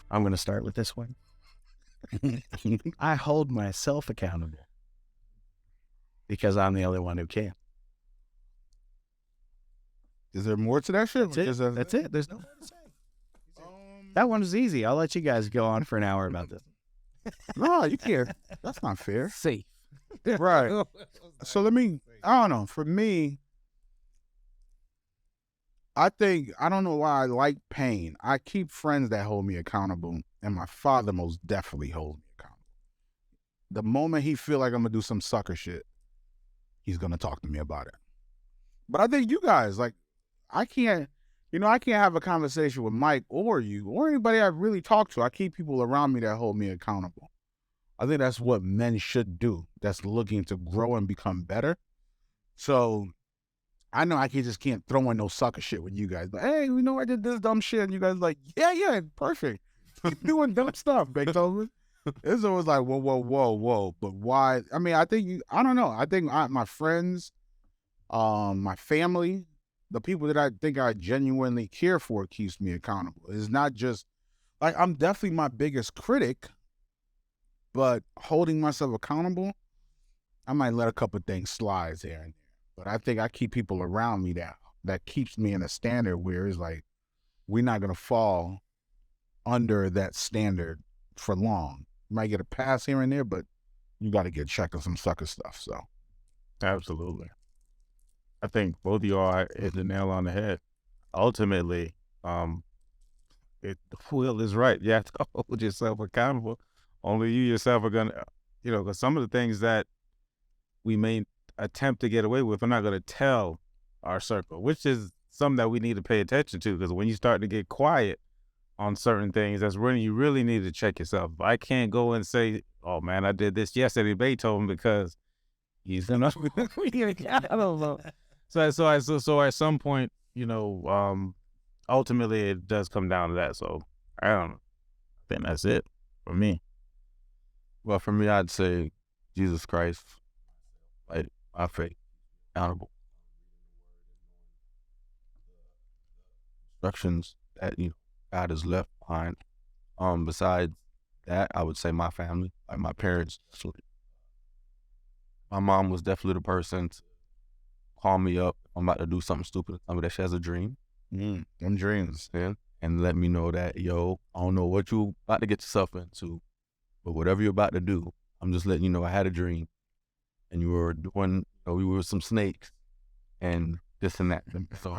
I'm going to start with this one. I hold myself accountable because I'm the only one who can. Is there more to that shit? That's it. There's no more to say. That one was easy. I'll let you guys go on for an hour about this. No, you can't. That's not fair. Safe. Right. So I don't know. For me, I don't know why I like pain. I keep friends that hold me accountable, and my father most definitely holds me accountable. The moment he feel like I'm going to do some sucker shit, he's going to talk to me about it. But I think you guys, like, I can't have a conversation with Mike or you or anybody I really talk to. I keep people around me that hold me accountable. I think that's what men should do that's looking to grow and become better. So I know I just can't throw in no sucker shit with you guys. But hey, I did this dumb shit. And you guys like, yeah, perfect. Keep doing dumb stuff, Beethoven. It's always like, whoa. But why? I mean, I don't know. I think my friends, my family, the people that I think I genuinely care for keeps me accountable. It's not just, like, I'm definitely my biggest critic, but holding myself accountable, I might let a couple things slide here and there. But I think I keep people around me that keeps me in a standard where it's like, we're not going to fall under that standard for long. You might get a pass here and there, but you got to get checked on some sucker stuff. So, absolutely. I think both of y'all hit the nail on the head. Ultimately, the wheel is right. You have to hold yourself accountable. Only you yourself are going to, because some of the things that we may attempt to get away with, we're not going to tell our circle, which is something that we need to pay attention to, because when you start to get quiet on certain things, that's when you really need to check yourself. I can't go and say, oh man, I did this yesterday, Beethoven, because he's gonna I don't know. So at some point, ultimately it does come down to that. So I don't know. I think that's it for me. Well, for me, I'd say Jesus Christ, like my faith, accountable. Instructions that God has left behind. Besides that, I would say my family, like my parents. My mom was definitely the person to call me up. I'm about to do something stupid. Tell me that she has a dream. Them dreams, man. And let me know that, I don't know what you about to get yourself into, but whatever you're about to do, I'm just letting you know I had a dream, and you were doing, we were some snakes, and this and that. So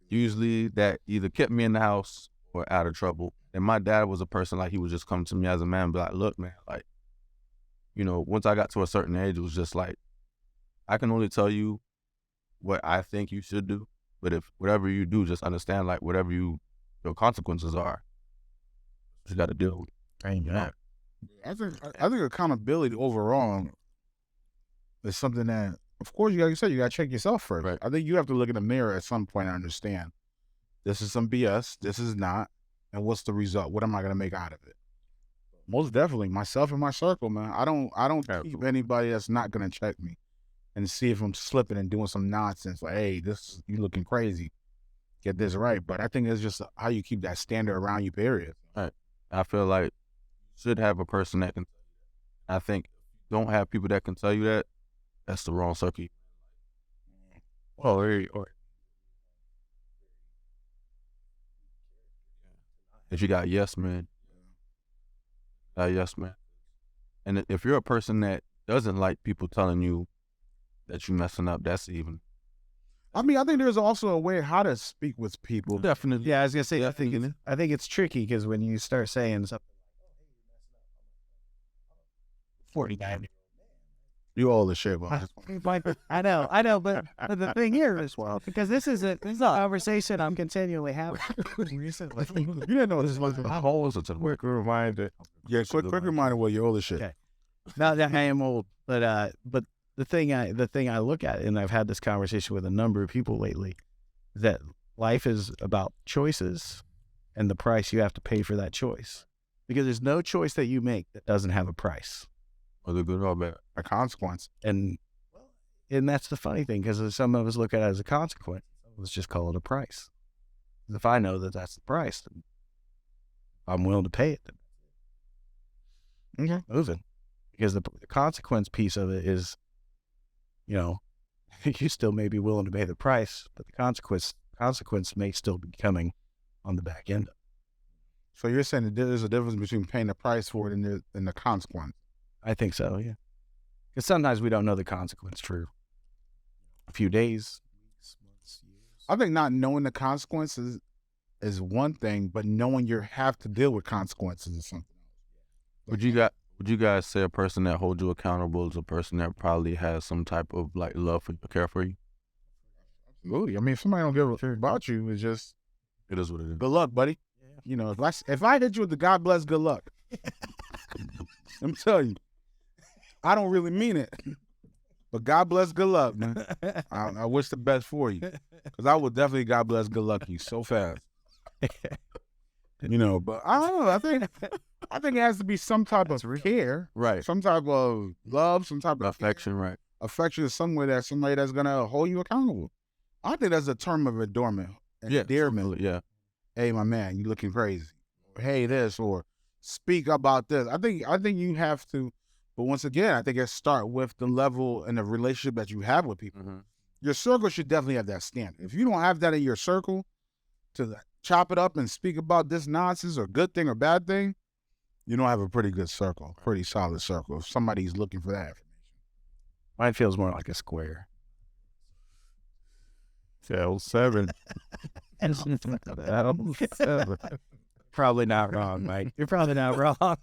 usually that either kept me in the house or out of trouble. And my dad was a person, like, he would just come to me as a man and be like, look, man, like, once I got to a certain age, it was just like, I can only tell you what I think you should do, but if whatever you do, just understand, like, whatever your consequences are, you got to deal with. Amen. I think accountability overall is something that, of course, like you said, you got to check yourself first. Right. I think you have to look in the mirror at some point and understand, this is some BS, this is not, and what's the result? What am I going to make out of it? Most definitely, myself and my circle, man. I don't keep anybody that's not going to check me and see if I'm slipping and doing some nonsense. Like, hey, you looking crazy. Get this right. But I think it's just how you keep that standard around you, period. Right. I feel like you should have a person that can. I think don't have people that can tell you that. That's the wrong circle. If you got yes man. Yes man. And if you're a person that doesn't like people telling you that you're messing up, that's even. I mean, I think there's also a way how to speak with people. Definitely. Yeah, I was gonna say, I think it's tricky because when you start saying something like, 49. You all the shit, bro. I know, but the thing here is, because this is a conversation I'm continually having. You didn't know this was a quick reminder. Yeah, quick reminder. Well, you're old as shit. Okay. Now that I am old, but the thing I look at, and I've had this conversation with a number of people lately, that life is about choices and the price you have to pay for that choice, because there's no choice that you make that doesn't have a price. Whether good or bad, a consequence. And that's the funny thing, because some of us look at it as a consequence. Let's just call it a price. If I know that that's the price, then I'm willing to pay it. Okay. Moving. Because the consequence piece of it is, you still may be willing to pay the price, but the consequence may still be coming on the back end. So you're saying that there's a difference between paying the price for it and the consequence? I think so, yeah. Because sometimes we don't know the consequence for a few days, weeks, months, years. I think not knowing the consequences is one thing, but knowing you have to deal with consequences is something else. Would you guys say a person that holds you accountable is a person that probably has some type of like love for you, care for you? Absolutely. I mean, if somebody don't give a shit about you, it's just It is what it is. good luck, buddy. Yeah. If I hit you with the God bless good luck, I'm telling you, I don't really mean it, but God bless good luck, man. I wish the best for you, because I would definitely God bless good luck you so fast. But I don't know. I think it has to be some type of care, Right. some type of love, some type of Affection, right. affection is somewhere that somebody that's gonna hold you accountable. I think that's a term of endearment. Endearment. Yeah. Hey, my man, you looking crazy. Or, hey, this, or speak about this. I think you have to, but once again, I think it start with the level and the relationship that you have with people. Mm-hmm. Your circle should definitely have that standard. If you don't have that in your circle to chop it up and speak about this nonsense or good thing or bad thing, you don't have a pretty good circle, pretty solid circle. If somebody's looking for that information. Mine feels more like a square. L7. Probably not wrong, Mike. You're probably not wrong.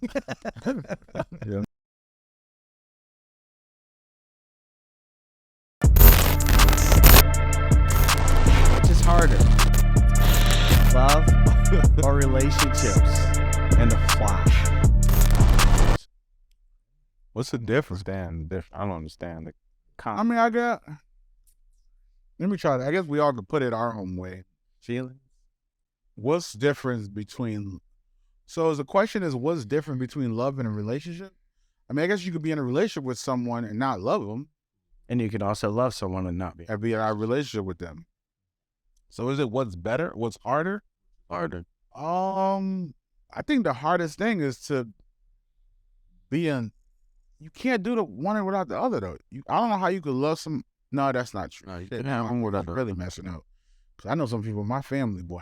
Yeah. Which is harder, love or relationships? And the flash. What's the difference, Dan? I don't understand. I mean, let me try that. I guess we all could put it our own way. Feeling? What's difference between? So the question is, what's different between love and a relationship? I mean, I guess you could be in a relationship with someone and not love them, And you can also love someone and not be. and be in a relationship with them. So is it what's better? What's harder? Harder. I think the hardest thing is to be in. You can't do the one without the other though. I don't know how you could love some. No, that's not true. No, you Shit, can have one without I'm the really messing up. Cause I know some people in my family, boy,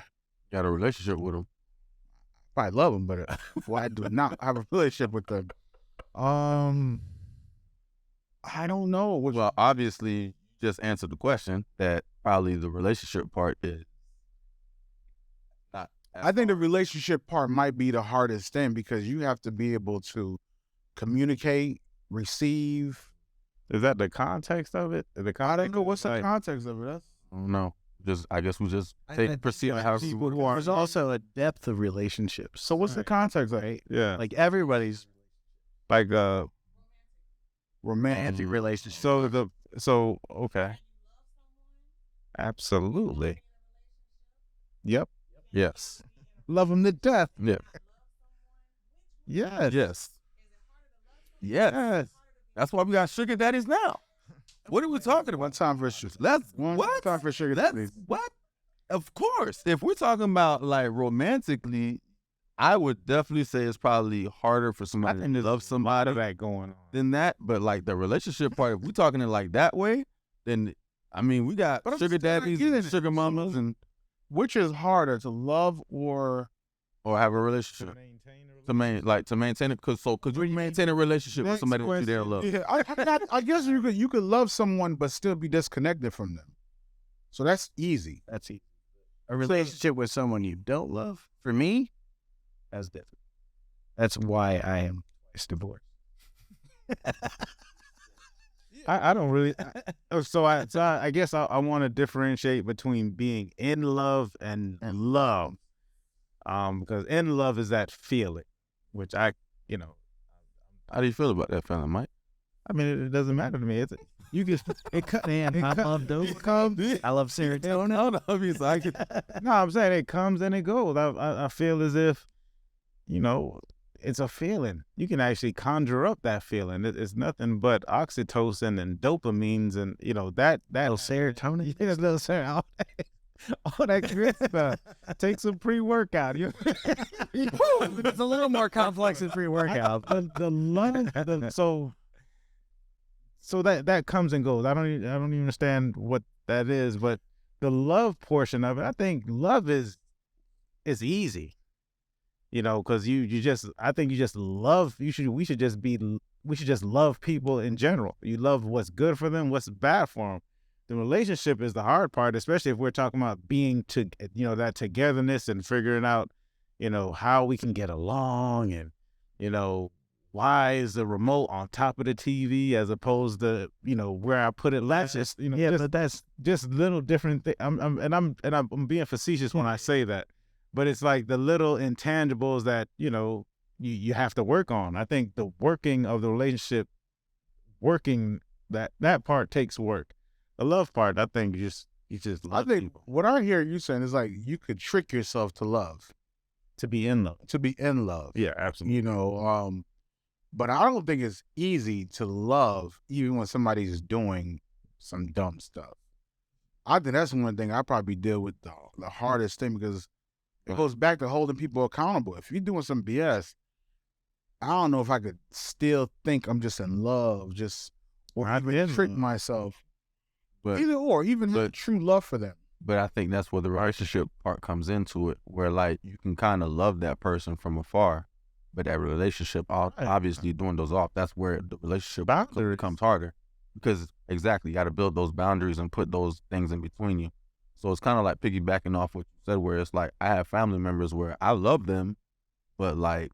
got a relationship with them. I love them, but I do not have a relationship with them. I don't know. Well, obviously, you just answered the question that probably the relationship part is not. I think the relationship part might be the hardest thing because you have to be able to communicate, receive. Is that the context of it? The I context? don't know what's the context of it. I don't know. I guess we just proceed how people who are There's also a depth of relationships. So what's the context of it? Yeah. Like everybody's Like Romantic. relationship. so okay. Absolutely. Yep. Yes. Love them to death. Yeah. Yes. Yes. Yes. That's why we got sugar daddies now. What are we talking One about? time for sugar. One What? Time for sugar. That's what? Of course. If we're talking about like romantically, I would definitely say it's probably harder for somebody to love somebody that going on. than that. But like the relationship part, if we're talking it like that way, then I mean we got But I'm sugar still not daddies, getting and it. sugar mamas, and Which is harder, to love or have a relationship to maintain it. Cause you maintain a relationship with somebody that you there love. Yeah, I guess you could love someone but still be disconnected from them. So that's easy. That's easy. A relationship with someone you don't love, for me, that's different. That's why I am twice divorced. I don't really. So I guess I want to differentiate between being in love and love, because in love is that feeling, which How do you feel about that feeling, Mike? I mean, it doesn't matter to me. I love serotonin. No, I'm saying it comes and it goes. I feel as if, it's a feeling. You can actually conjure up that feeling. It's nothing but oxytocin and dopamines and, that Little serotonin. Yeah, little serotonin. all that good stuff. Take some pre-workout. It's a little more complex than pre-workout. The love, so that comes and goes. I don't even understand what that is, but the love portion of it, I think love is easy. Because I think you just love. We should just love people in general. You love what's good for them, what's bad for them. The relationship is the hard part, especially if we're talking about being that togetherness and figuring out, how we can get along, and, why is the remote on top of the TV as opposed to, where I put it last. But that's just little different things. I'm being facetious when I say that. But it's like the little intangibles that, you have to work on. I think the working of the relationship, that part takes work. The love part, I think you just love I think people. what I hear you saying is like you could trick yourself to love. To be in love. To be in love. Yeah, absolutely. But I don't think it's easy to love even when somebody's doing some dumb stuff. I think that's one thing I probably deal with the hardest thing, because it goes back to holding people accountable. If you're doing some BS, I don't know if I could still think I'm just in love, or even trick myself. But Even have true love for them. But I think that's where the relationship part comes into it, where like you can kind of love that person from afar, but that relationship, obviously doing those off, that's where the relationship becomes harder. Because exactly, you got to build those boundaries and put those things in between you. So it's kind of like piggybacking off what you said, where it's like I have family members where I love them, but like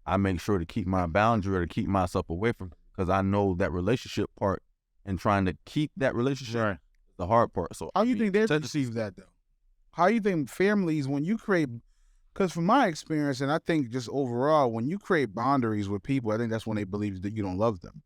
I make sure to keep my boundary or to keep myself away from them, because I know that relationship part and trying to keep that relationship is the hard part. So how do you think they perceive that though? How do you think families, when you create, because from my experience, and I think just overall, when you create boundaries with people, I think that's when they believe that you don't love them.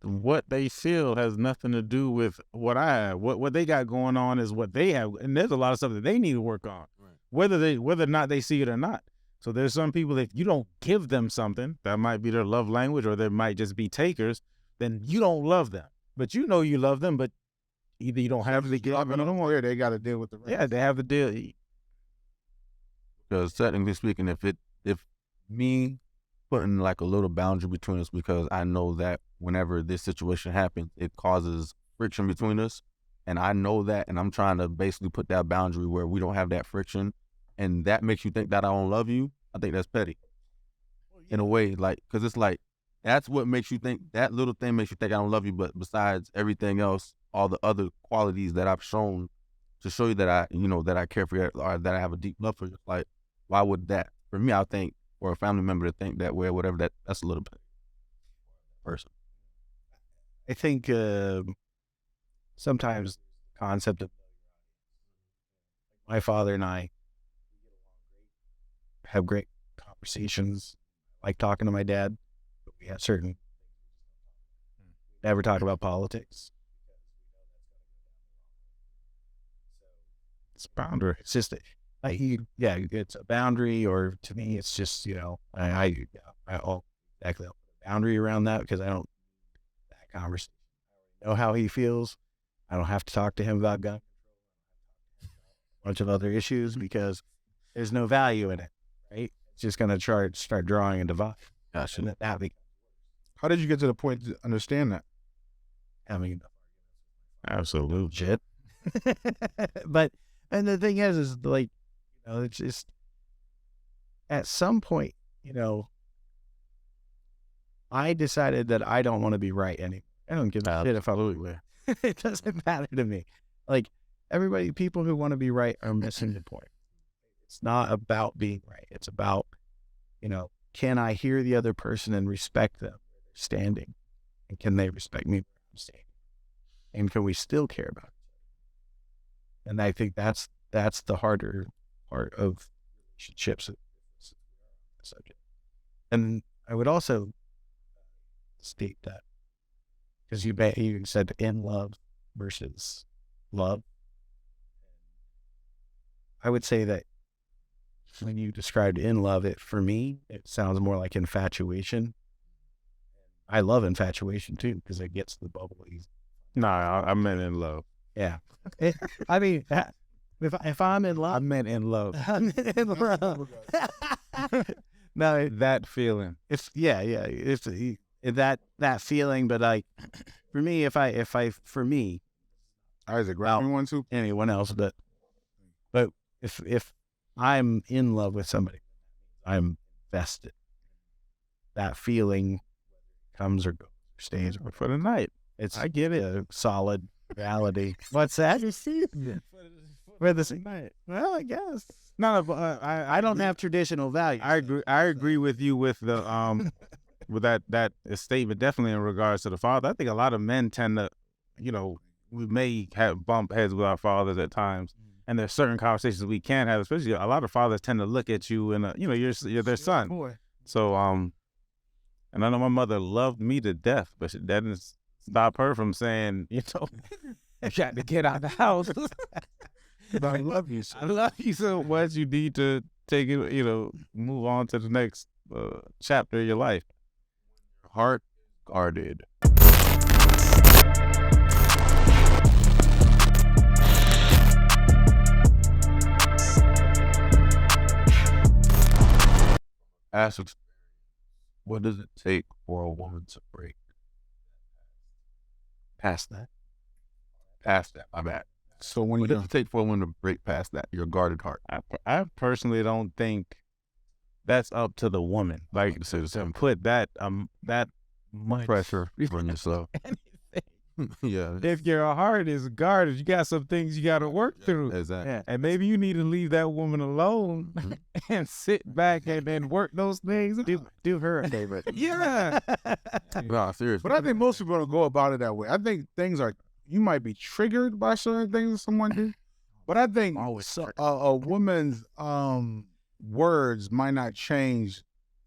What they feel has nothing to do with what I have. What they got going on is what they have, and there's a lot of stuff that they need to work on, whether or not they see it or not. So there's some people, if you don't give them something, that might be their love language, or they might just be takers, then you don't love them. But you know you love them, but either you don't have to give them, or they got to deal with the rest. Yeah, they have to deal. Because technically speaking, if me putting like a little boundary between us, because I know that whenever this situation happens, it causes friction between us, and I know that, and I'm trying to basically put that boundary where we don't have that friction, and that makes you think that I don't love you, I think that's petty. In a way, like, because it's like, that's what makes you think, that little thing makes you think I don't love you, but besides everything else, all the other qualities that I've shown to show you that I care for you, or that I have a deep love for you, like, why would that, for me, I think, or a family member to think that way or whatever, that's a little bit person. I think sometimes the concept of my father and I have great conversations. I like talking to my dad, but we have certain never talk about politics. It's boundary. It's just it's a boundary, or to me, it's just I'll exactly put a boundary around that, because I don't that conversation. I know how he feels. I don't have to talk to him about gun control, a bunch of other issues, because there's no value in it, right? It's just going to start drawing a divide. Gotcha. And that How did you get to the point to understand that? having Absolutely. shit. And the thing is like, it's just at some point, I decided that I don't want to be right anymore. I don't give a shit if I lose. It doesn't matter to me. Like, people who want to be right are missing the point. It's not about being right. It's about, can I hear the other person and respect them where they're standing? And can they respect me where I'm standing? And can we still care about it? And I think that's the harder part of relationships subject. And I would also state that, because you said in love versus love, I would say that when you described in love, for me, it sounds more like infatuation. I love infatuation too, because it gets the bubbly. Nah, I meant in love. Yeah. I mean, if I'm in I love, meant in love. I'm in love. No, That feeling. it's that feeling. But like for me, for me, Isaac, grab me one too. anyone else, but if I'm in love with somebody, I'm invested. That feeling comes or goes, or stays For the night. I get it. A solid reality. What's that? For the night. Well, I guess. No, but I don't have traditional values. I agree with you with the with that statement, definitely in regards to the father. I think a lot of men tend to, we may have bump heads with our fathers at times, and there's certain conversations we can have. Especially a lot of fathers tend to look at you and you're their son. Boy. So and I know my mother loved me to death, but that didn't stop her from saying, you got to get out of the house. But I love you. I love you so much. You need to take it, move on to the next chapter of your life. Heart guarded. Ask, what does it take for a woman to break past that? Past that, my bad. So when What you does it take for a woman to break past that? Your guarded heart. I personally don't think that's up to the woman. Like to put that much Pressure on yourself. Yeah, If your heart is guarded, you got some things you got to work through. exactly. And maybe you need to leave that woman alone and sit back and then work those things. Do her a favor. Yeah. No, seriously. But I think most people don't go about it that way. I think you might be triggered by certain things that someone did, but I think a woman's words might not change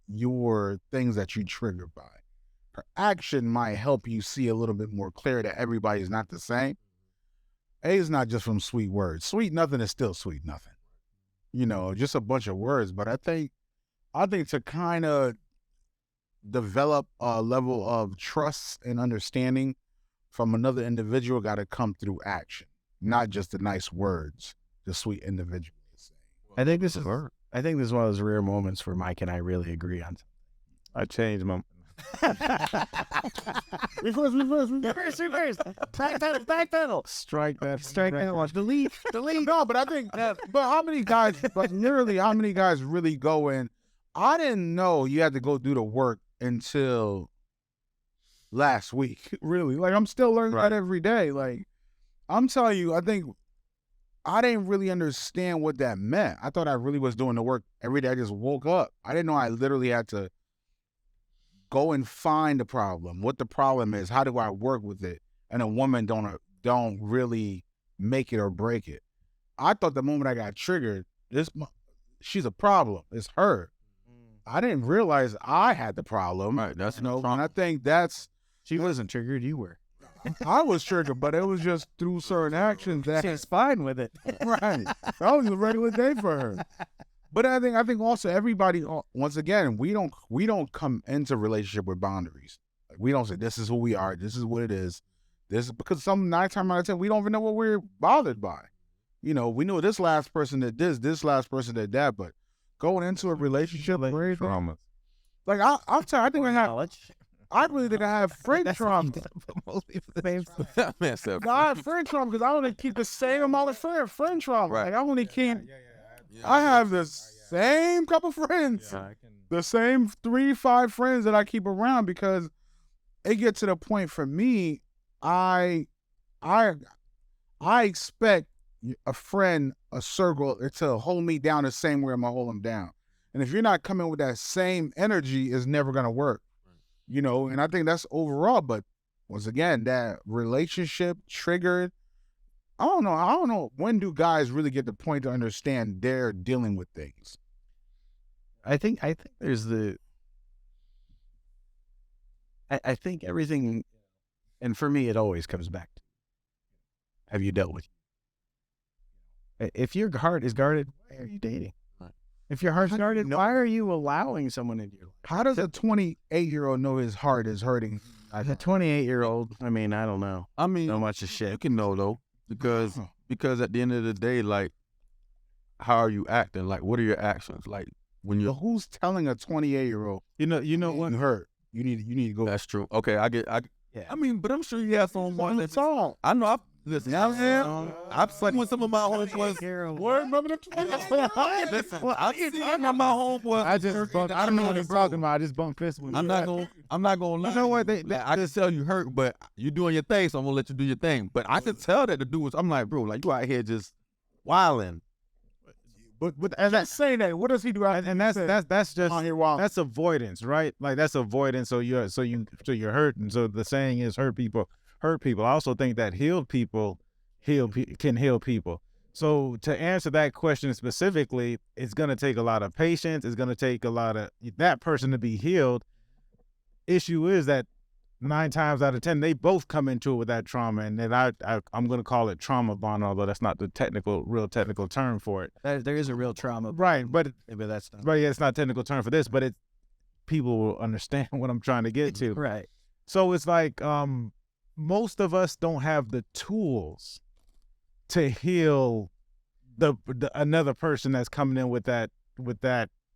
your things that you triggered by. Her action might help you see a little bit more clear that everybody's not the same. A is not just from sweet words. Sweet nothing is still sweet nothing. Just a bunch of words. But I think to kind of develop a level of trust and understanding from another individual got to come through action, not just the nice words the sweet individual is saying. I think this is one of those rare moments where Mike and I really agree on. I changed my. Reverse. Backpedal. Strike that. Watch. Delete. No, but I think, but how many guys really go in? I didn't know you had to go do the work until last week. Really, like I'm still learning that every day. Like I'm telling you, I think I didn't really understand what that meant. I thought I really was doing the work every day. I just woke up. I didn't know I literally had to go and find the problem, what the problem is, how do I work with it, and a woman don't really make it or break it. I thought the moment I got triggered, she's a problem. It's her. I didn't realize I had the problem. Right, that's and I think that's She wasn't triggered. You were. I was triggered, but it was just through certain actions that She's fine with it. right. That was a regular day for her. But I think also everybody, once again, we don't come into relationship with boundaries. Like we don't say this is who we are, this is what it is. This is because 9 times out of 10 we don't even know what we're bothered by. We know this last person did this last person did that, but going into a relationship, Trauma. like I'll tell you, I really think I have friend trauma. That man said, No, I have friend trauma because I only keep the same amount of friend trauma. Right. Like I only can't. I have the same couple friends, the same 3-5 friends that I keep around because it gets to the point for me. I expect a friend, a circle, to hold me down the same way I'm gonna hold them down. And if you're not coming with that same energy, it's never gonna work. And I think that's overall. But once again, that relationship triggered. I don't know. When do guys really get the point to understand they're dealing with things? I think there's I think everything, and for me, it always comes back to, have you dealt with it? If your heart is guarded, why are you dating? Right. If your heart's guarded, why are you allowing someone into your life? How does a 28-year-old know his heart is hurting? A 28-year-old, I mean, I don't know. I mean, So much of shit. you can know though, because at the end of the day, like how are you acting? Like, what are your actions? Like, when But you're, who's telling a 28-year-old You know what? you hurt? You need to go. that's true. Okay, I mean, but I'm sure you have someone that's, all. I know, listen, I've slept with some of my homeboys. Word, remember the Listen, I've seen my homeboys. I don't know what he's talking about. I just bumped fists with him. I'm not gonna lie. You know what? I can tell you hurt, but you doing your thing, so I'm gonna let you do your thing. But I can tell that the dude was, I'm like, bro, like, you out here just wilding. But and that's saying that. What does he do? And that's just on here wild. that's avoidance, right? Like that's avoidance. So you're hurt, and so the saying is hurt people hurt people. I also think that healed people can heal people. So to answer that question specifically, it's going to take a lot of patience. It's going to take a lot of that person to be healed. Issue is that 9 times out of 10, they both come into it with that trauma, and then I'm going to call it trauma bond, although that's not the real technical term for it. There is a real trauma, Right? But that's not yeah, it's not a technical term for this, but people will understand what I'm trying to get to. right. So it's like most of us don't have the tools to heal the another person that's coming in with that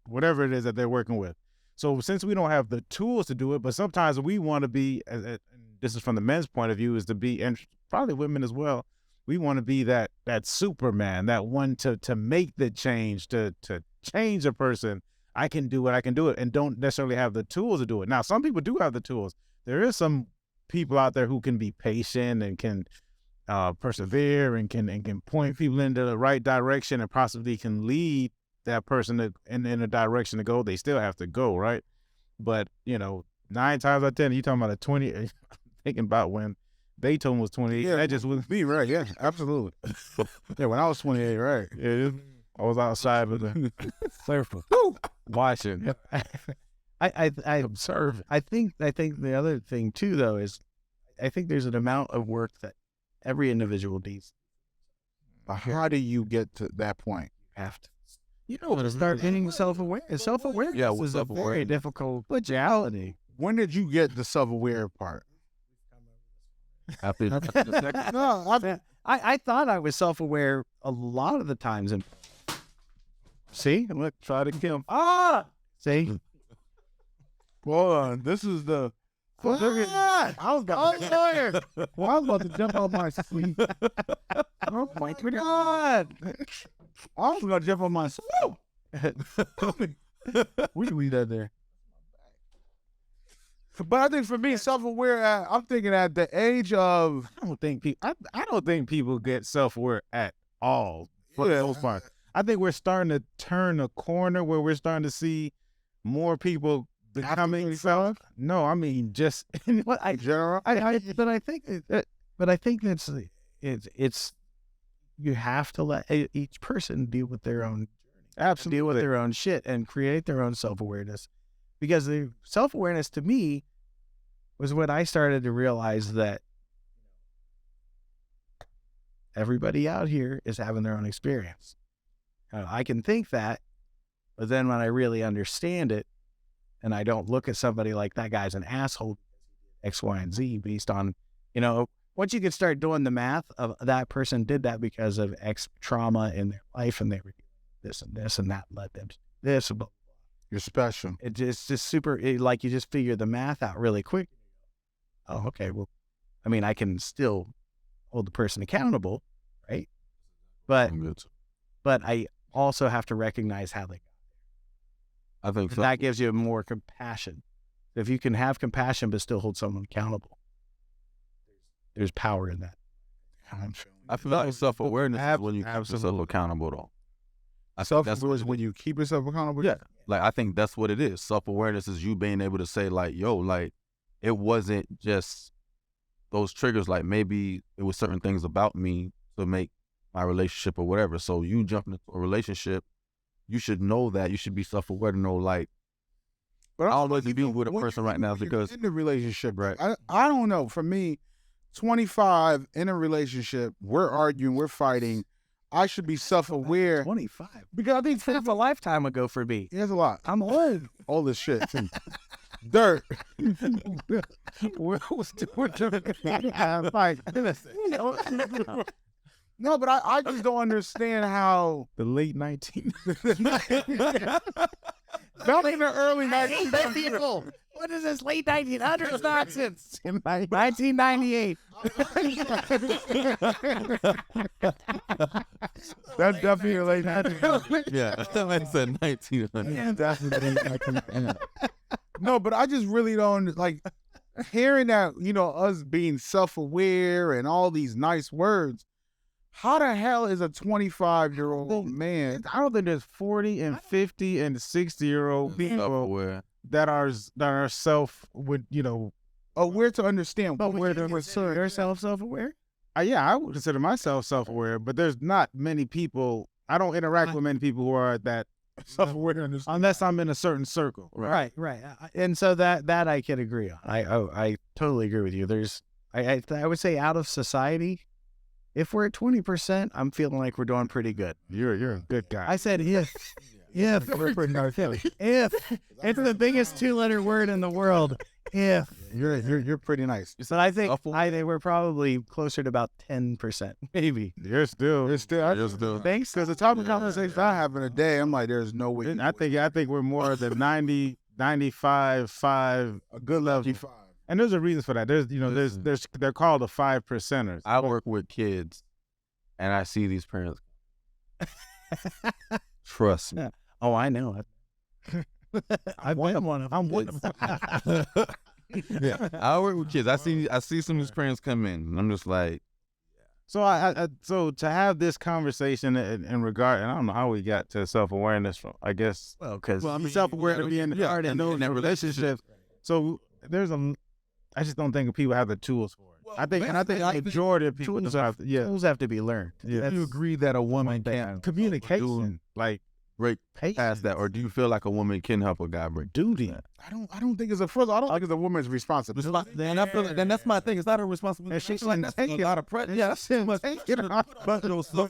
whatever it is that they're working with. So since we don't have the tools to do it, but sometimes we want to be, and this is from the men's point of view, is to be, and probably women as well, we want to be that Superman, that one to make the change, to change a person. I can do it, and don't necessarily have the tools to do it. Now, some people do have the tools. There is some people out there who can be patient and can persevere and can point people into the right direction and possibly can lead that person in a direction to go. They still have to go, right? But 9 times out of 10, you talking about a 20. Thinking about when Beethoven was 28. Yeah, that just was me, right? Yeah, absolutely. Yeah, when I was 28, right? Yeah, I was outside with the surfer watching. I Observe. I think the other thing too, though, is I think there's an amount of work that every individual needs. But how do you get to that point? Have to start getting self-awareness. Self-awareness Yeah, is a very self-awareness. difficult modality. When did you get the self-aware part? After the second, No, I thought I was self-aware a lot of the times. And see, look, try to kill. See, hold on. This is the. What? I was about to jump on my seat. oh my God! I was gonna jump on my seat. We can leave that there. But I think for me, self-aware, I'm thinking at the age of. I don't think people get self-aware at all for the most part. I think we're starting to turn a corner where we're starting to see more people becoming self. No, I mean just What I General. but I think it's you have to let each person deal with their own journey, deal with their own shit, and create their own self-awareness. Because the self-awareness to me was when I started to realize that everybody out here is having their own experience. I can think that, but then when I really understand it, and I don't look at somebody like that guy's an asshole, X, Y, and Z, based on, once you can start doing the math of that person did that because of X trauma in their life, and they were this and this, and that led them to this. Blah, blah, blah. You're special. It's just super, like you just figure the math out really quick. Oh, okay. Well, I mean, I can still hold the person accountable, right? But I also have to recognize how they. I think so. That gives you more compassion. If you can have compassion but still hold someone accountable, there's power in that. I feel like self-awareness is when you keep yourself accountable, though. Self-awareness is when you keep yourself accountable? Yeah. Like, I think that's what it is. Self-awareness is you being able to say, like, yo, like, it wasn't just those triggers. Like, maybe it was certain things about me to make my relationship or whatever. So you jump into a relationship, you should know that. You should be self-aware to know, like, But I don't know if you be with a person right now you're because in the relationship, right? I don't know. For me, 25 in a relationship, we're arguing, we're fighting. I should be self-aware 25. because I think Half a lifetime ago for me. there's a lot. I'm old. All this shit. Dirt. No, but I just don't understand how The late 19. back in the early 1900s. People, what is this late 1900s nonsense? 1998. That's definitely a late 1900s. Yeah, that said 1900. No, but I just really don't like hearing that, us being self-aware and all these nice words. How the hell is a 25-year-old man? I don't think there's 40 and 50 and 60-year-old people Self-aware. that are self with Aware to understand But where they're self-aware. yeah, I would consider myself self-aware, but there's not many people. I don't interact with many people who are that self-aware to understand. unless I'm in a certain circle. Right. And so that I can agree on. I totally agree with you. There's I would say out of society, if we're at 20%, I'm feeling like we're doing pretty good. You're a good guy. I said if it's the biggest 2-letter word in the world. If You're pretty nice. so, I think we're probably closer to about 10%, maybe. You're still. Thanks. Because the type of conversation I have in a day, I'm like, there's no way. I think we're more than 90, 95, 5, a good level. and there's a reason for that. They're called the 5%ers. I work with kids, and I see these parents. Trust me. Oh, I know it. I've been one of them. I'm one of them. Yeah, I work with kids. I see some of these parents come in, and I'm just like, So so to have this conversation in regard, and I don't know how we got to self-awareness from, I guess, Because self-aware to be in in that relationship. So I just don't think people have the tools for it. I think the majority of people tools have, tools have to be learned. Yeah. Do you agree that a woman can't communication, like break past that, or do you feel like a woman can help a guy break duty. I don't think it's a first. I don't think it's a woman's responsibility. Then I feel like, then that's my thing. It's not her responsibility. And she's like like, that's a lot of pressure. Yeah, that's too much. Stuff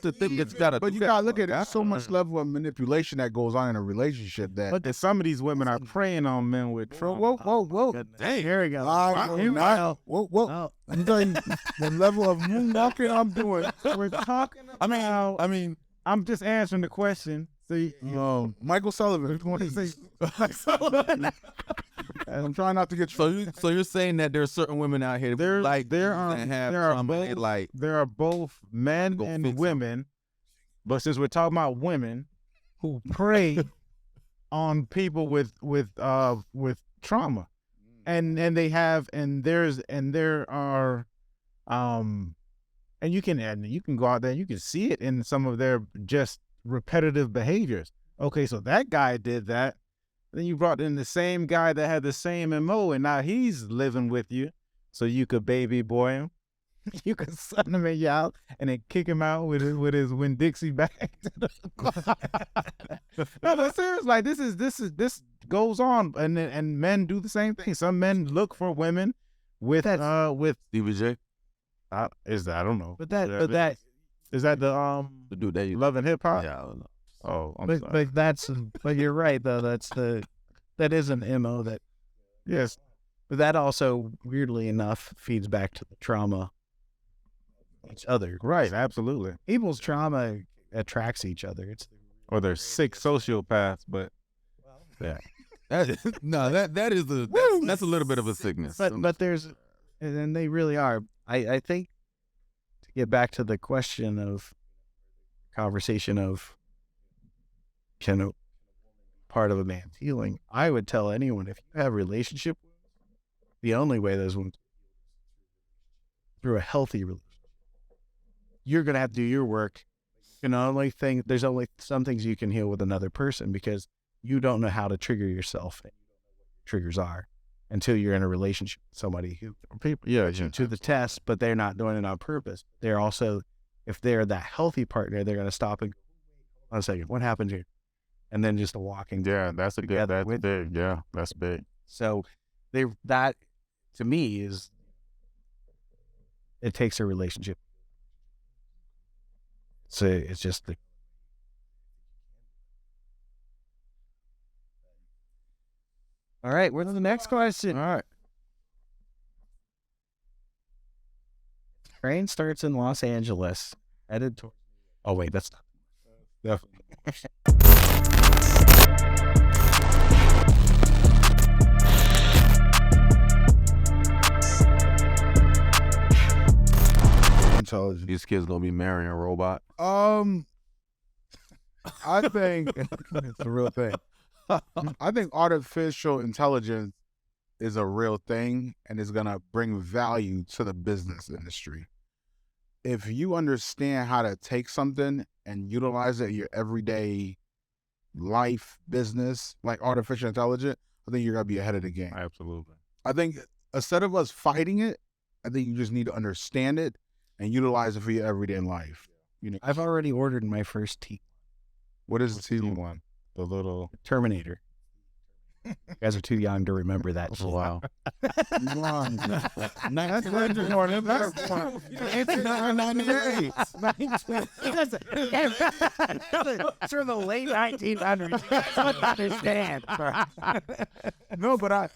to think that you gotta. But you gotta look at it. There's so much level of manipulation that goes on in a relationship that. And some of these women are preying on men with trauma. Whoa. Dang, here we go. Whoa. Oh. I'm telling you, the level of moonwalking I'm doing. We're talking about. I mean, I'm just answering the question. See, Michael Sullivan. I'm trying not to get. so you're saying that there are certain women out here there there are both men Go and fix women, but since we're talking about women who prey on people with trauma, and you can go out there and you can see it in some of their just repetitive behaviors. Okay, so that guy did that. Then you brought in the same guy that had the same MO, and now he's living with you. So you could baby boy him. You could son him in your house and then kick him out with his Winn-Dixie bag. No, but seriously, like this goes on, and men do the same thing. Some men look for women with Stevie J. I don't know. But that Is that the dude that you Love and Hip Hop? Yeah, I don't know. Oh, I'm sorry. but you're right though. That is an MO that. Yes. But that also, weirdly enough, feeds back to the trauma of each other. Right, absolutely. People's trauma attracts each other. Or they're sick sociopaths, but Yeah. That is a little bit of a sickness. But there's, and they really are. I think to get back to the question of conversation of can a part of a man's healing, I would tell anyone, if you have a relationship, the only way those wounds through a healthy relationship. You're gonna have to do your work. There's only some things you can heal with another person, because you don't know how to trigger yourself and triggers are until you're in a relationship with somebody who to the test, but they're not doing it on purpose. They're also, if they're that healthy partner, they're gonna stop and go, hold on a second, what happened here? And then just a walking. Yeah, that's big. Yeah, that's big. So that to me it takes a relationship. So it's just all right, we're to the next question. All right. Train starts in Los Angeles headed towards. Oh wait, that's not. Definitely. Intelligence. These kids gonna be marrying a robot. I think it's a real thing. I think artificial intelligence is a real thing and is gonna bring value to the business industry. If you understand how to take something and utilize it in your everyday life, business, like artificial intelligence, I think you're gonna be ahead of the game. Absolutely. I think instead of us fighting it, I think you just need to understand it and utilize it for your everyday life. You know, I've already ordered my first what is the T1? T1, the little. Terminator. You guys are too young to remember that. Oh, wow. That's legendary. That's from the late 1900s. That's what I understand. No, but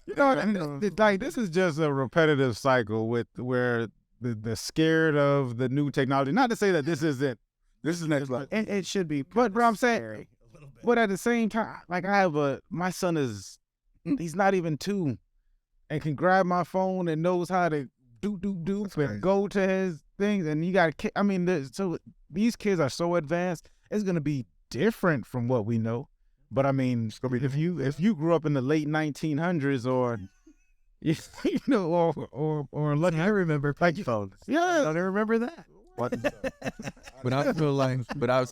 Like, this is just a repetitive cycle with where the scared of the new technology. Not to say that this is next level. It should be. But I'm saying, scary. but at the same time, like my son he's not even 2 and can grab my phone and knows how to do and go to his things. And you got so these kids are so advanced. It's going to be different from what we know. But I mean, if you grew up in the late 1900s or, you know, or like, I remember like phones. yeah, Don't remember that. But I feel like,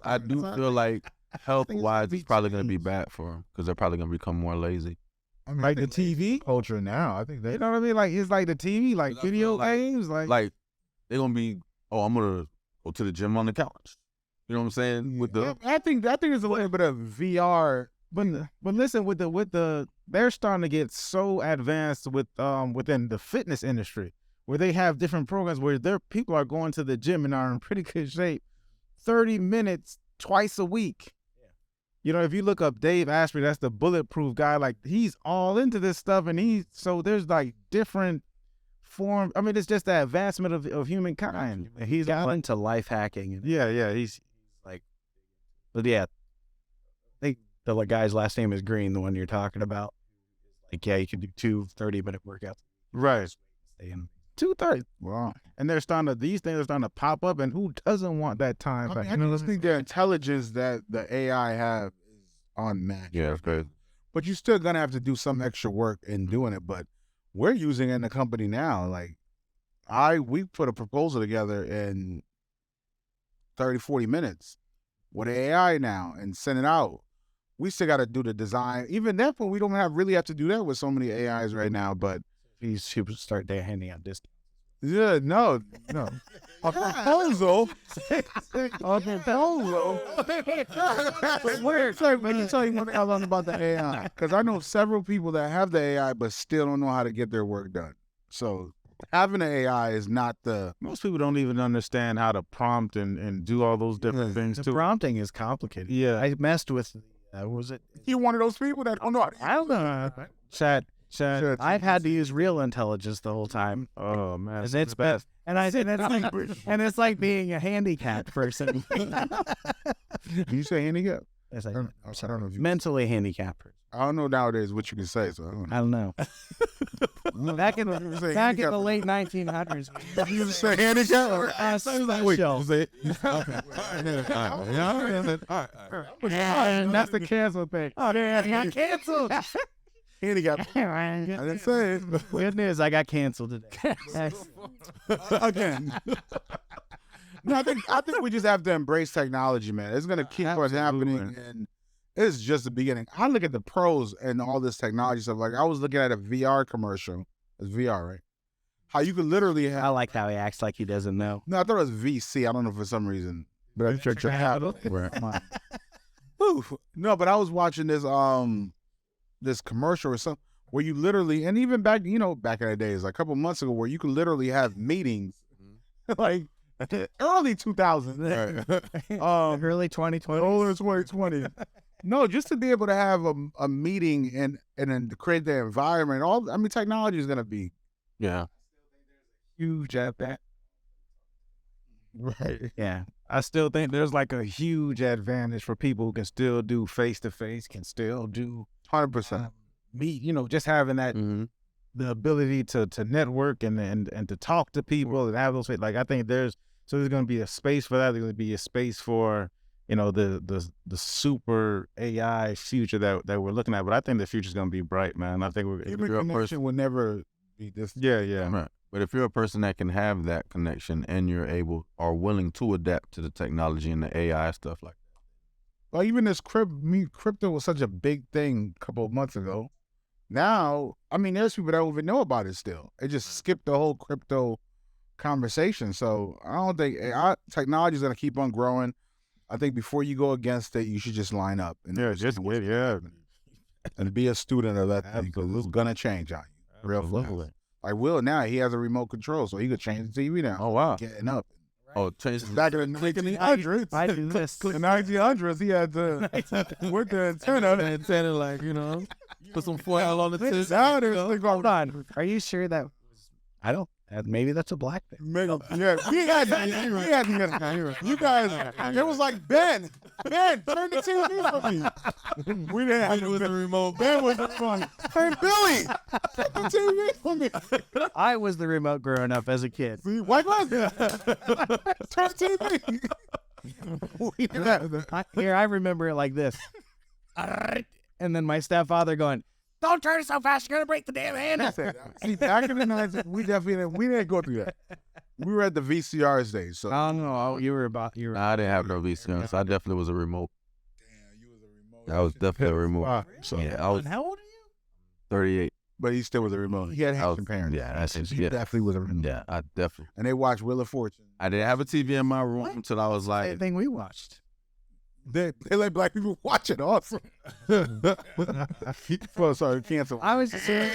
I do feel like health-wise, it's probably gonna be bad for them because they're probably gonna become more lazy. I mean, like the TV. culture now. I think You know what I mean? Like, it's like the TV, like video games, Like they're gonna be, I'm gonna go to the gym on the couch. You know what I'm saying? With the I think it's a little bit of VR. But listen, with the they're starting to get so advanced with within the fitness industry where they have different programs where their people are going to the gym and are in pretty good shape, 30 minutes twice a week. Yeah. You know, if you look up Dave Asprey, that's the bulletproof guy. Like, he's all into this stuff, and so there's like different form. I mean, it's just the advancement of humankind. He's got into life hacking. Yeah, he's like, but yeah, I think the guy's last name is Green, the one you're talking about. Like, yeah, you can do 2 30-minute workouts. right. Stay in. 2:30. Wow. And these things are starting to pop up, and who doesn't want that time? I just think the intelligence that the AI have is unmatched. yeah, that's crazy. But you're still gonna have to do some extra work in doing it. But we're using it in the company now. Like, we put a proposal together in 30, 40 minutes with AI now and send it out. We still got to do the design. Even that point, we don't really have to do that with so many AIs right now. But These people start handing out discounts. yeah, no. A proposal. Let me tell you one thing I learned about the AI. Because I know several people that have the AI but still don't know how to get their work done. So having an AI is not Most people don't even understand how to prompt and do all those different things The too. prompting is complicated. Yeah. I messed with, was it? You're one of those people that don't know how to. I don't know. Chat. I've had to use real intelligence the whole time. Oh man, And it's best. And it's like being a handicapped person. Did you say handicap? Yes, I don't know if you. mentally handicapped person. I don't know nowadays what you can say, so I don't know. I don't know. Back in the late 1900s. You say handicap? That's the cancel thing. Oh, I got canceled. Handicap. I didn't say it. Good news, I got canceled today. Again. No, I think we just have to embrace technology, man. It's gonna keep what's happening, and it's just the beginning. I look at the pros and all this technology stuff. Like, I was looking at a VR commercial. It's VR, right? How you could literally have. I like how he acts like he doesn't know. No, I thought it was VC. I don't know for some reason, but I checked No, but I was watching this commercial or something where you literally, and even back in the days, like a couple months ago, where you could literally have meetings, like early 2000s, Early 2020. older 2020. No, just to be able to have a meeting and then to create the environment. Technology is gonna be Yeah. Huge at that. Right. Yeah. I still think there's like a huge advantage for people who can still do face-to-face, can still do 100%. meet, just having that, the ability to network and to talk to people and have those, like, I think there's going to be a space for that. There's going to be a space for, the super AI future that we're looking at. But I think the future's going to be bright, man. I think Human connection will never be this. Yeah. Right. But if you're a person that can have that connection and you're able or willing to adapt to the technology and the AI stuff like that. Like even this crypto was such a big thing a couple of months ago. Now, I mean, there's people that don't even know about it still. It just skipped the whole crypto conversation. So I don't think technology is going to keep on growing. I think before you go against it, you should just line up. And and be a student of that thing because it's going to change on you real fast. Like Will now, he has a remote control, so he could change the TV now. Oh, wow. Getting up. Oh, change Back in the 1900s. I do this. In the 1900s, he had to, with the antenna. like, put some foil on the tip. Now there's like, Hold on. Are you sure that was, I don't, maybe that's a black thing. yeah, we had you guys, it was like, Ben, turn the TV for me. We didn't have the remote. Ben was the one. Hey, Billy, turn the TV for me. I was the remote growing up as a kid. See, white guys, turn the TV. Here, I remember it like this. And then my stepfather going, "Don't turn it so fast, you're going to break the damn handle." See, back in the 90s, we didn't go through that. We were at the VCRs days. So. Oh, no, you were. Nah, I didn't have no VCR, so I definitely was a remote. Damn, you was a remote. I was definitely a remote. Wow. So, Yeah, I was How old are you? 38. but he still was a remote. He had I was- Haitian parents. yeah, that's it, He yeah. definitely was a remote. Yeah, I definitely. And they watched Wheel of Fortune. I didn't have a TV in my room until I was Same like, thing we watched. They let black people watch it also. Oh, sorry, cancel. I was serious.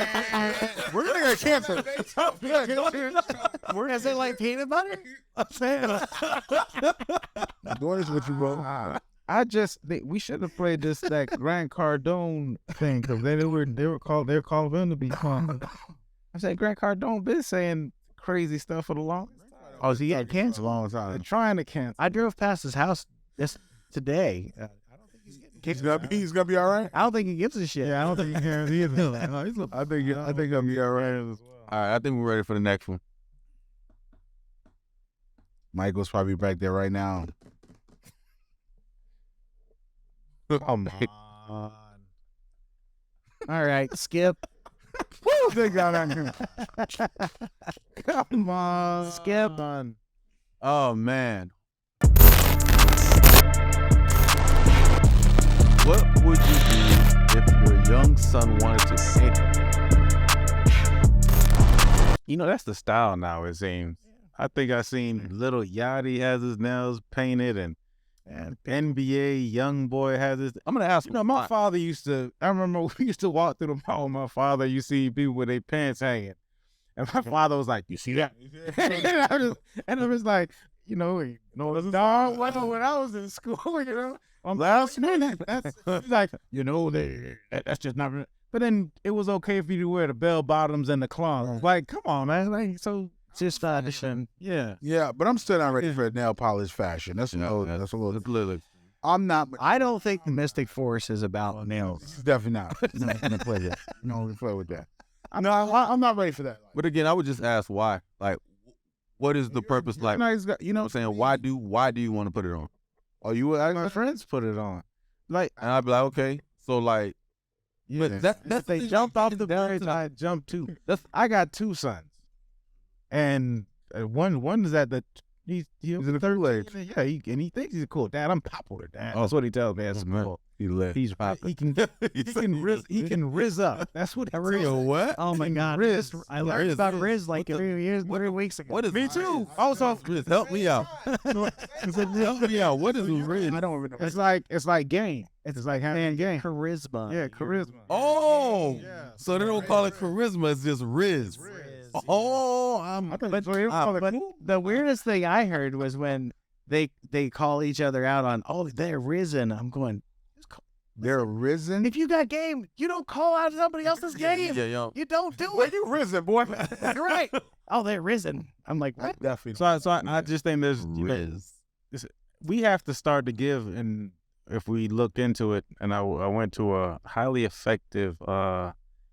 We're gonna get canceled. Is it like peanut butter? I'm saying. Doing this with you, bro. I just think we should have played that Grant Cardone thing because they were calling him to be fun. I said Grant Cardone been saying crazy stuff for the longest time. Oh, is he got It's a canceled? long They're time. trying to cancel. I drove past his house today. I don't think he's getting He's gonna be all right. I don't think he gives a shit. Yeah, I don't think he cares either. I think he'll be all right as well. all right, I think we're ready for the next one. Michael's probably back there right now. Come on. All right, Skip. Woo! They got on him. Come on. Skip. Oh, man. What would you do if your young son wanted to paint? That's the style now, it seems. I think I seen Little Yachty has his nails painted and NBA young boy has his. I'm gonna ask. My father used to. I remember we used to walk through the mall. My father, you see people with their pants hanging, and my father was like, "You see that?" and I was like, it's dog. When I was in school, last minute. He's like, that's just not. But then it was okay for you to wear the bell bottoms and the clogs. Like, come on, man. Like, so. Just audition. Yeah. Yeah, but I'm still not ready for nail polish fashion. That's a little. I'm not. I don't think the Mystic Force is about nails. It's definitely not. I'm not gonna play that. I'm not gonna play with that. I'm not ready for that. But again, I would just ask why. Like, what is the purpose? Like, what I'm saying, why do you want to put it on? Oh, you would? My friends put it on. Like, And I'd be like, okay, so like, but that's they jumped off the bridge. I jumped too. I got two sons, and one is at the he's in the third grade. Yeah, he thinks he's a cool dad. I'm popular, dad. That's what he tells me. That's cool. He's popular. He can rizz up. That's what he tells me. what? Oh my God, Rizz. I learned about Rizz like 3 weeks ago. What is Me too. Also, Rizz? Help me out. Help me out. What is Rizz? I don't remember. It's like game. It's like having game. Charisma. Yeah, charisma. Oh, Yeah. so they don't call it charisma. It's just Rizz. Oh, I think so. They don't call it But cool. the weirdest thing I heard was when they call each other out on, oh, they're risen. I'm going, They're risen. If you got game, you don't call out somebody else's game. Yeah. You don't do Where it. you risen, boy? You're right. Oh, they're risen. I'm like, what? Definitely. So I just think there's Rizz. we have to start to give, and if we look into it, and I went to a highly effective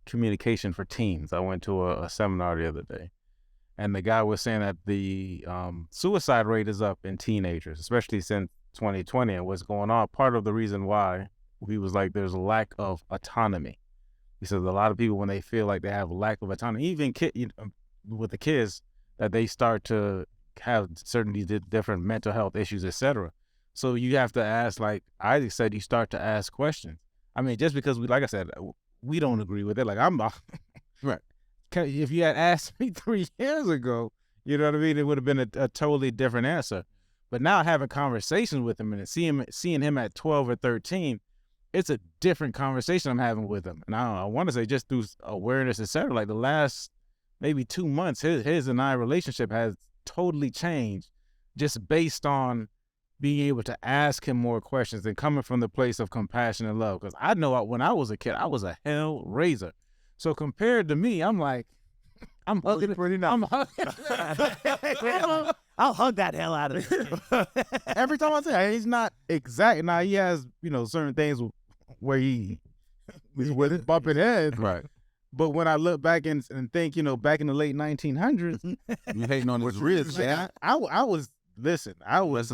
communication for teens. I went to a seminar the other day, and the guy was saying that the suicide rate is up in teenagers, especially since 2020 and what's going on. Part of the reason why he was like, there's a lack of autonomy. He says a lot of people, when they feel like they have a lack of autonomy, even with the kids, that they start to have certain different mental health issues, etc. So you have to ask, like Isaac said, you start to ask questions. I mean, just because like I said, we don't agree with it. Like Right. If you had asked me 3 years ago, you know what I mean, it would have been a totally different answer. But now having conversations with him and seeing him at 12 or 13, it's a different conversation I'm having with him. And I want to say, just through awareness, etc. Like the last maybe 2 months, his and I relationship has totally changed, just based on being able to ask him more questions and coming from the place of compassion and love. Because I know when I was a kid, I was a hell raiser. So compared to me, I'm like, I'm hugging it. Pretty nice. I'm hugging. I'll hug that hell out of this kid. Every time I say he's not exact. Now he has, certain things where he's with bumping heads. Right. But when I look back and think, back in the late 1900s, You hating on his Rizz, man. I was Messing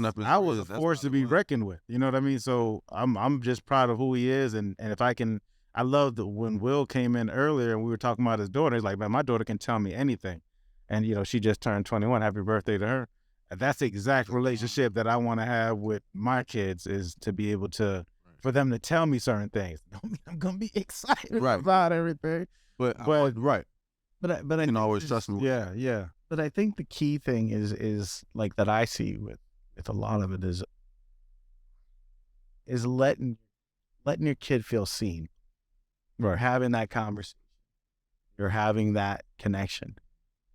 up his I was Rizz. a That's force what to it be was. reckoned with. You know what I mean? So I'm just proud of who he is, and if I can, I love that when Will came in earlier and we were talking about his daughter. He's like, man, my daughter can tell me anything, and she just turned 21. Happy birthday to her. And that's the exact relationship that I want to have with my kids, is to be able to, for them to tell me certain things. I'm gonna be excited Right. about everything. But right. But I You can think always there's- trust me. Yeah. But I think the key thing is like that I see with a lot of it is letting your kid feel seen, or having that conversation, or having that connection,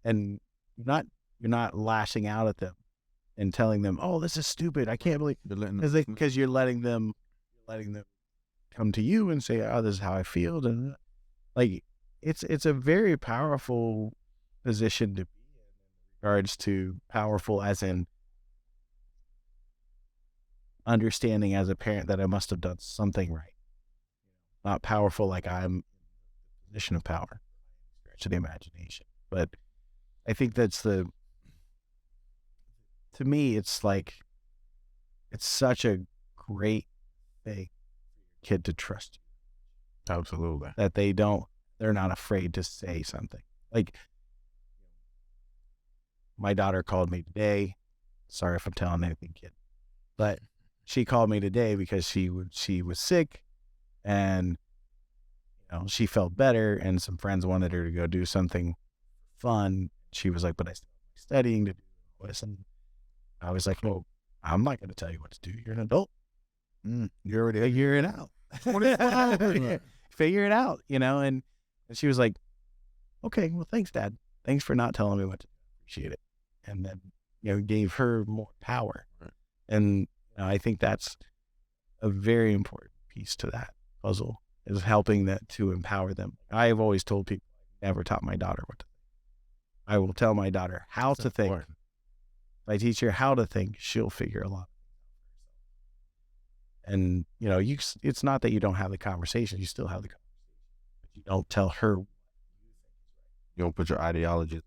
and you're not lashing out at them and telling them, oh, this is stupid, I can't believe, You're letting them- because you're letting them come to you and say, oh, this is how I feel, and like it's a very powerful position to be in regards to powerful as in understanding as a parent that I must have done something right. Not powerful like I'm in a position of power, stretch of the imagination. But I think that's to me, it's like, it's such a great thing for your kid to trust you, Absolutely. that they're not afraid to say something. Like, my daughter called me today. Sorry if I'm telling anything, kid, but she called me today because she was sick, and she felt better, and some friends wanted her to go do something fun. She was like, but I still have my studying to do this. And I was like, well, I'm not going to tell you what to do. You're an adult. You're already figure it out. Figure it out, and she was like, okay, well, thanks, Dad. Thanks for not telling me what to do. Appreciate it. And then, gave her more power. Right. And I think that's a very important piece to that puzzle, is helping that to empower them. I have always told people, I never taught my daughter what to think. I will tell my daughter how to think. If I teach her how to think, she'll figure a lot. And, it's not that you don't have the conversation. You still have the conversation. But you don't tell her. You don't put your ideology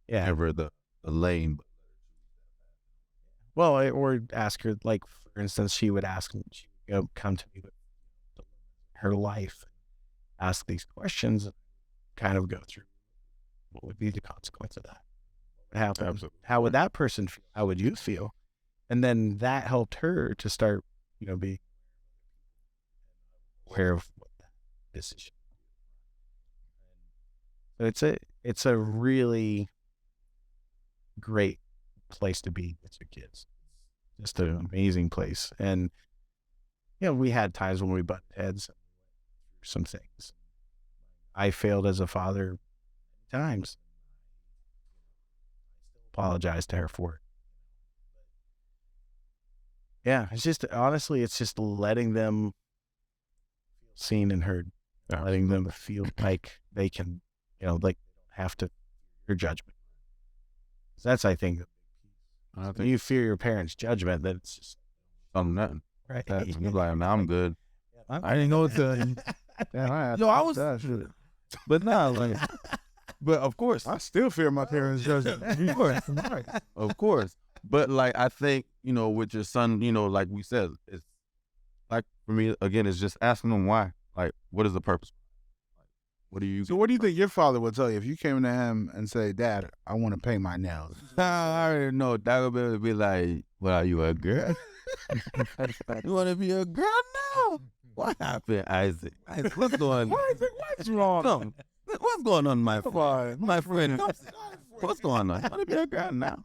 ever the lane. Well, or ask her, like, for instance, she would come to me with her life, ask these questions, and kind of go through what would be the consequence of that. What would happen? Absolutely. How would that person feel? How would you feel? And then that helped her to start, being aware of what that decision. So it's a really great place to be with your kids. Just an amazing place. And we had times when we butted heads, some things. I failed as a father many times. I still apologize to her for it. Yeah, it's just honestly, it's just letting them feel seen and heard, letting them feel like they can, like have to your judgment. That's I think when you fear your parents' judgment, that it's just nothing. right. You're like, nah, I'm good. I didn't know to. Yo, I was, but nah, like, but of course, I still fear my parents' judgment. of course. But like, I think, with your son, like we said, it's like, for me, again, it's just asking them why. Like, what is the purpose? What do you? So what do you think your father would tell you if you came to him and say, Dad, I want to paint my nails? I already know. Dad would be like, well, are you a girl? You want to be a girl now? What happened, Isaac? What's going on? Isaac, what's wrong? What's going on, my friend? What's going on? You want to be a girl now?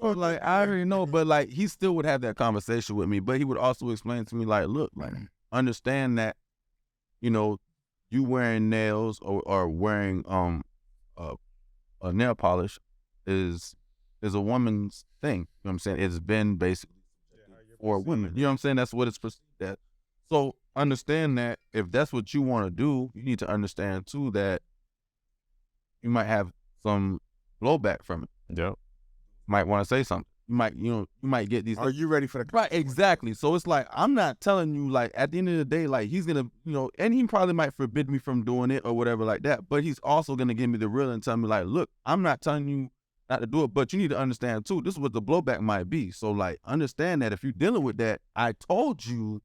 So, like, I already know, but like, he still would have that conversation with me, but he would also explain to me, like, look, like, understand that, you wearing nails or wearing a nail polish is a woman's thing. You know what I'm saying? It's been basically for women. You know what I'm saying? That's what it's perceived as. So understand that if that's what you want to do, you need to understand too that you might have some blowback from it. Yep. Might want to say something. You might get these. Are you ready for the Right, exactly. So it's like, I'm not telling you, like, at the end of the day, like, he's going to, and he probably might forbid me from doing it or whatever like that, but he's also going to give me the real and tell me, like, look, I'm not telling you not to do it, but you need to understand too, this is what the blowback might be. So, like, understand that if you're dealing with that, I told you,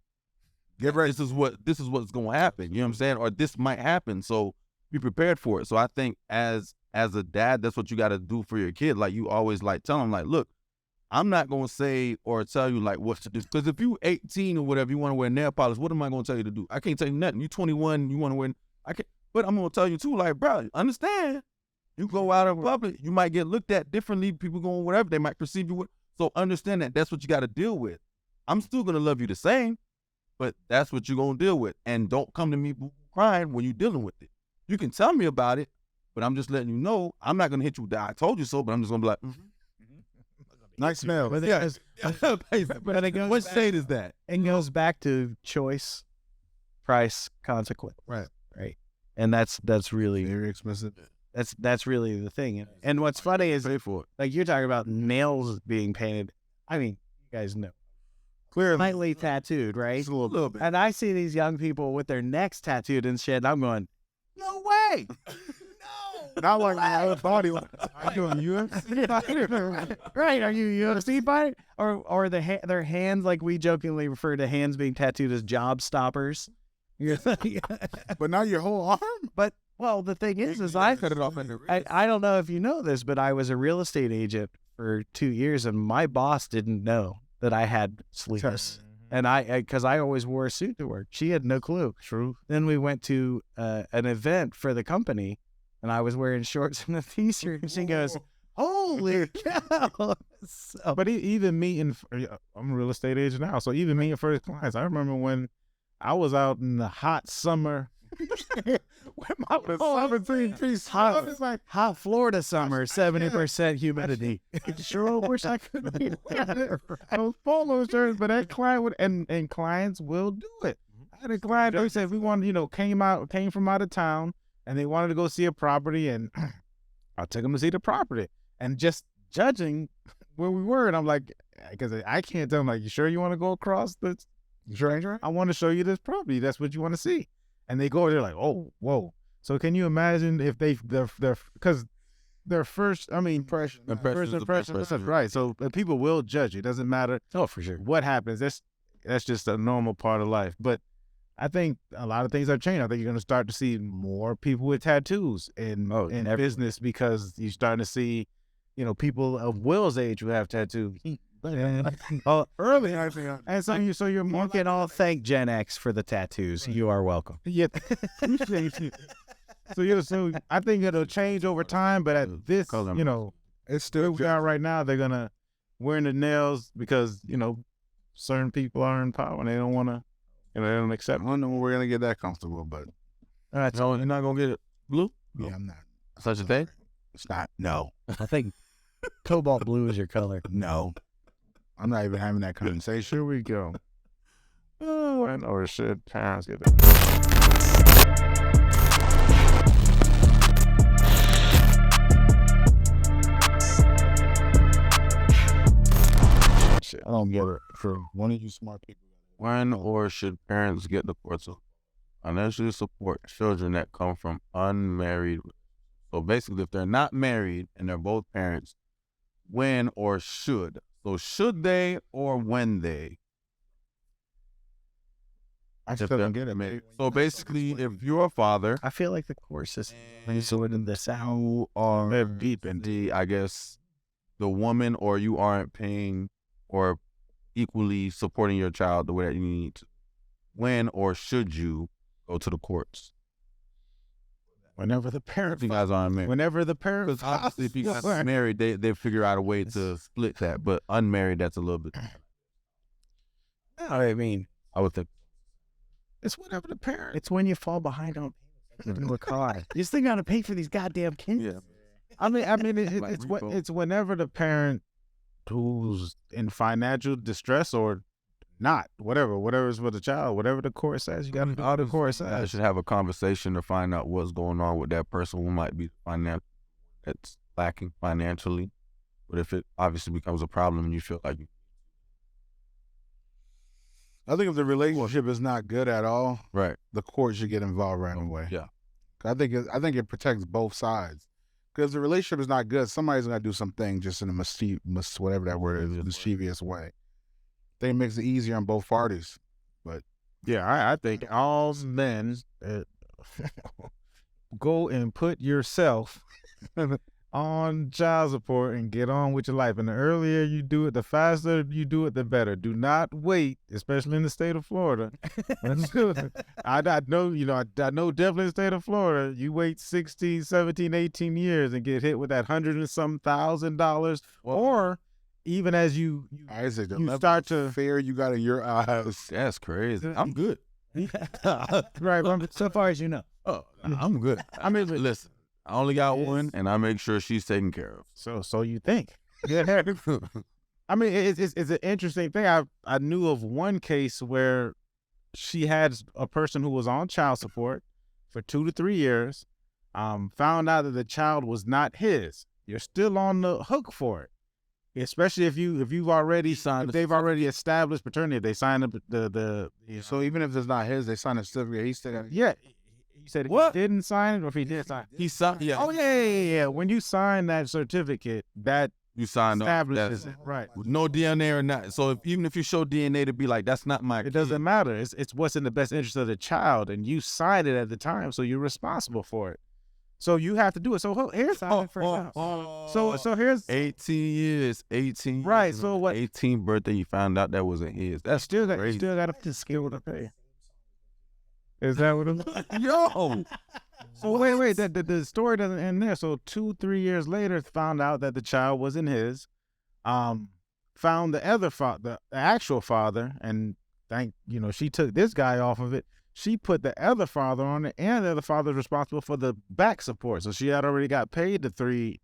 get ready. This is what's going to happen. You know what I'm saying? Or this might happen. So be prepared for it. So I think as a dad, that's what you got to do for your kid. Like, you always like tell them, like, look, I'm not going to say or tell you, like, what to do. Because if you 18 or whatever, you want to wear nail polish, what am I going to tell you to do? I can't tell you nothing. You 21, you want to wear, I can't. But I'm going to tell you, too, like, bro, understand. You go out in public, you might get looked at differently. People going whatever, they might perceive you with. So understand that that's what you got to deal with. I'm still going to love you the same, but that's what you're going to deal with. And don't come to me crying when you're dealing with it. You can tell me about it, but I'm just letting you know, I'm not going to hit you with that I told you so, but I'm just going to be like, nice smell. But but it goes what state is that? It goes back to choice, price, consequence. Right. And that's really very expensive. That's really the thing. And what's funny is, Pay for it. like, you're talking about nails being painted. I mean, you guys know, Clearly. lightly tattooed, right? Just a little bit. And I see these young people with their necks tattooed and shit. And I'm going, no way. Not like my other body. Like, I'm doing UFC fighter. Right? Are you a UFC fighter? Or their hands, like we jokingly refer to hands being tattooed as job stoppers. But not your whole arm? But, well, the thing is I cut it off in the wrist. I don't know if you know this, but I was a real estate agent for 2 years, and my boss didn't know that I had sleeves. And because I always wore a suit to work. She had no clue. True. Then we went to an event for the company, and I was wearing shorts and a t-shirt, and she goes, holy cow. So, But even meeting, I'm a real estate agent now, so even meeting first clients, I remember when I was out in the hot summer with my 17-piece hot Florida summer, 70% humidity. Sure wish I could be those polo shirts, but that client would, and clients will do it. I had a client who said we wanted, came from out of town, and they wanted to go see a property, and I took them to see the property, and just judging where we were, and I'm like, because I can't tell them, like, you sure you want to go across the stranger? I want to show you this property. That's what you want to see. And they go, they're like, oh, whoa. So can you imagine if because their first impression, that's right. So people will judge you. It doesn't matter. Oh, for sure. What happens? That's just a normal part of life. But I think a lot of things have changed. I think you're going to start to see more people with tattoos in business, because you're starting to see, people of Will's age who have tattoos. Early, I think. And so you're more You can all thank Gen X for the tattoos. Right. You are welcome. Yeah. So I think it'll change over time, but at this, it's still we are right now, they're gonna wearing the nails because certain people are in power and they don't want to, they don't accept. I don't know when we're gonna get that comfortable, but all right, so you're not gonna get it blue? Yeah, I'm not. Such a thing? It's not. No. I think cobalt blue is your color. No. I'm not even having that conversation. Here we go. When or should parents get it? I don't get it. For one of you smart people. When or should parents get the courts of financially support children that come from unmarried? So basically, if they're not married and they're both parents, when or should? So should they or when they? I still don't get it, man. So basically, if you're a father, I feel like the course is sorting this out. you are They're deep in the, I guess, the woman or you aren't paying or equally supporting your child the way that you need to. When or should you go to the courts? whenever the parent. You guys aren't married. Whenever the parent. Because obviously, if you got married, they figure out a way to split that. But unmarried, that's a little bit. I mean, I would think. it's whenever the parent. It's when you fall behind on the car. You still got to pay for these goddamn kids. Yeah. I mean, Like repo. it's whenever the parent who's in financial distress or not, whatever is with the child, whatever the court says, you got to do all the court I says. should have a conversation to find out what's going on with that person who might be that's lacking financially. But if it obviously becomes a problem and you feel like I think if the relationship is not good at all, right, the court should get involved right away. yeah, I think it protects both sides. Because the relationship is not good, somebody's gonna do something just in a whatever that word is, mischievous way. I think it makes it easier on both parties. But Yeah, I think all men go and put yourself on child support and get on with your life. And the earlier you do it, the faster you do it, the better. Do not wait, especially in the state of Florida. I know, I know definitely in the state of Florida, you wait 16, 17, 18 years and get hit with that $100 and some $1,000, or even as you Isaac, the you level start of to fear you got in your eyes. that's crazy. I'm good. Right, so far as you know. Oh, I'm good. I mean, listen, I only got one, and I make sure she's taken care of. So you think? Yeah. I mean, it's an interesting thing. I knew of one case where she had a person who was on child support for 2 to 3 years, found out that the child was not his. You're still on the hook for it, especially if they've already established paternity. If they signed up So even if it's not his, they sign a certificate. He still got. yeah. You said if he didn't sign it, or if he did sign it. He signed. Yeah. Oh yeah. When you sign that certificate, that You signed establishes up. it, right? No DNA or not. So even if you show DNA to be like, that's not my It doesn't matter. It's what's in the best interest of the child, and you signed it at the time, so you're responsible for it. So you have to do it. So here's so here's 18 years. 18 Right, years. so what- 18th birthday, you found out that wasn't his. That's still got crazy. to skill to pay. Is that what it is? Yo. So wait, the story doesn't end there. So 2-3 years later, found out that the child wasn't his. Found the other father, the actual father, and she took this guy off of it. She put the other father on it, and the other father's responsible for the back support. So she had already got paid the 3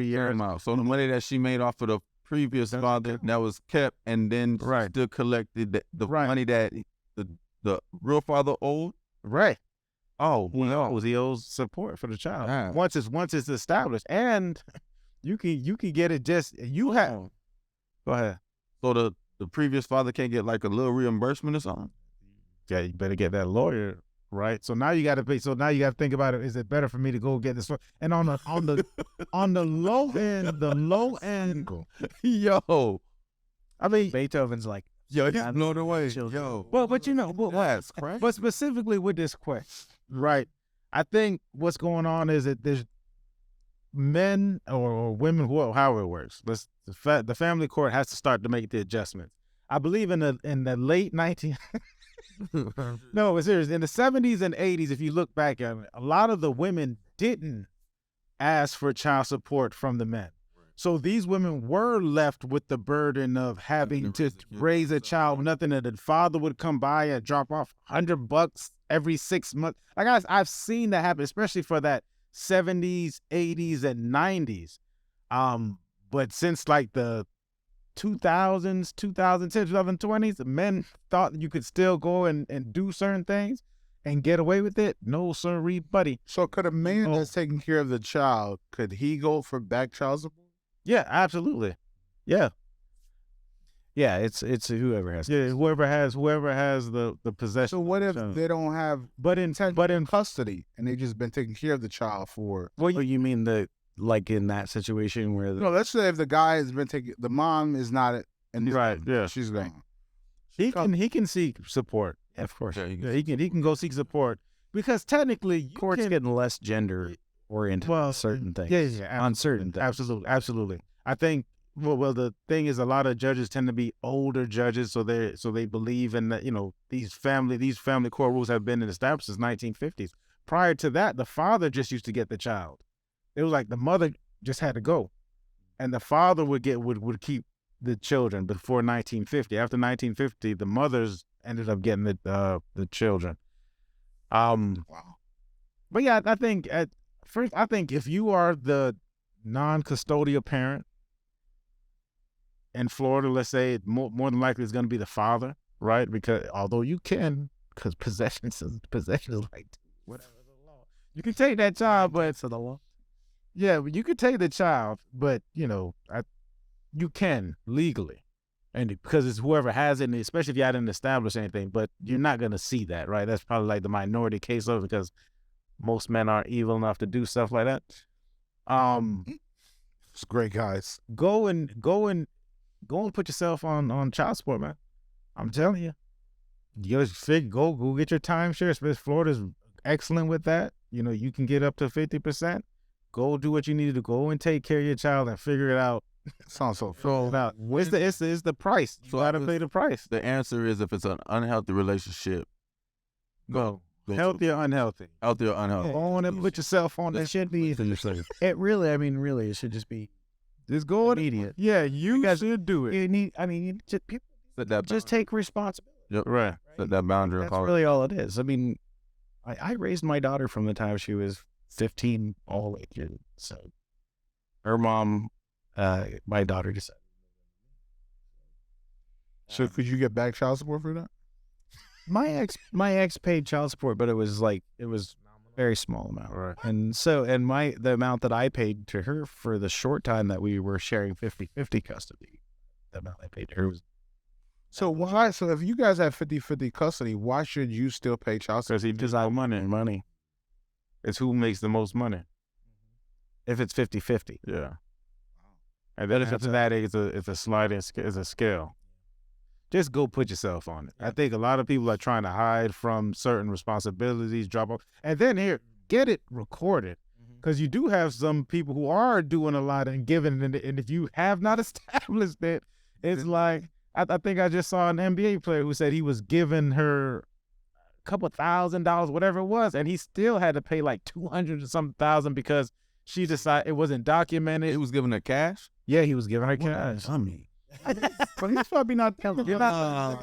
years. So the money that she made off of the previous father that was kept, and then Right. still collected the Right. money that the real father owed. Right. Oh, He owes support for the child. Yeah. Once it's established, and you can get it just you have. Go ahead. So the previous father can't get like a little reimbursement or something. Yeah, you better get that lawyer, right? So now you got to pay. So now you got to think about it. Is it better for me to go get this? And on the low end, Yo, I mean, Beethoven's like, yo, he's Yeah, blown away. children. Yo, that's correct. but specifically with this question, right? I think what's going on is that there's men or women, however it works. The family court has to start to make the adjustments. I believe in the late 19. No, it's serious. In the 70s and 80s, if you look back at it, a lot of the women didn't ask for child support from the men. So these women were left with the burden of having to raise a child, nothing that the father would come by and drop off $100 every 6 months. Like I've seen that happen, especially for that 70s, 80s, and 90s. But since like the 2000s, 2010s, 2020s, men thought that you could still go and do certain things and get away with it. No, sirree, buddy. So could a man that's taking care of the child, could he go for back child support? Yeah, absolutely. Yeah. Yeah, it's whoever has. Yeah, whoever has the possession. So what if they don't have but in custody and they just been taking care of the child for? Well, you mean like in that situation where No, let's say if the guy has been taking, the mom is not, and right, yeah, she's gone. He can seek support. Yeah, of course. Yeah, he can go seek support because technically court's getting less gender oriented on certain things. Yeah, on certain things. Absolutely. I think well the thing is a lot of judges tend to be older judges, so they believe in that, you know, these family court rules have been established since 1950s. Prior to that, the father just used to get the child. It was like the mother just had to go, and the father would keep the children before 1950. After 1950, the mothers ended up getting the children. Wow. But yeah, I think if you are the non-custodial parent in Florida, let's say, more than likely it's going to be the father, right? Because although because possession is like whatever the law. You can take that child, but the law. Yeah, you could take the child, but you know, you can legally, and because it's whoever has it, and especially if you hadn't established anything. But you're not gonna see that, right? That's probably like the minority case of it, because most men aren't evil enough to do stuff like that. It's great, guys. Go and put yourself on child support, man. I'm telling you, go get your timeshare. Especially Florida's excellent with that. You know, you can get up to 50%. Go do what you need to go and take care of your child and figure it out. Sounds so out. It's the price. You gotta pay the price. The answer is if it's an unhealthy relationship, go healthy or unhealthy. Healthy or unhealthy. Go on and put yourself on. It should be. It really, it should just be. Just go immediate. Yeah, you guys should do it. You need. People just take responsibility. Yep. Right. Set that boundary. That's really all it is. I mean, I raised my daughter from the time she was 15 all the way through. So her mom, my daughter decided. So could you get back child support for that? My ex paid child support, but it was a very small amount. Right. And the amount that I paid to her for the short time that we were sharing 50-50 custody, the amount I paid to her was. So why? So if you guys have 50-50 custody, why should you still pay child support? Because I money. It's who makes the most money. If it's 50-50. Yeah. And then after that, it's a sliding, it's a scale. Just go put yourself on it. I think a lot of people are trying to hide from certain responsibilities, drop off, and then get it recorded. Because you do have some people who are doing a lot and giving, and if you have not established it, it's like, I think I just saw an NBA player who said he was giving her a couple $1,000, whatever it was, and he still had to pay like 200 or something thousand because she decided it wasn't documented. He was giving her cash? Yeah, he was giving her cash. I mean. But he's probably not telling you. No,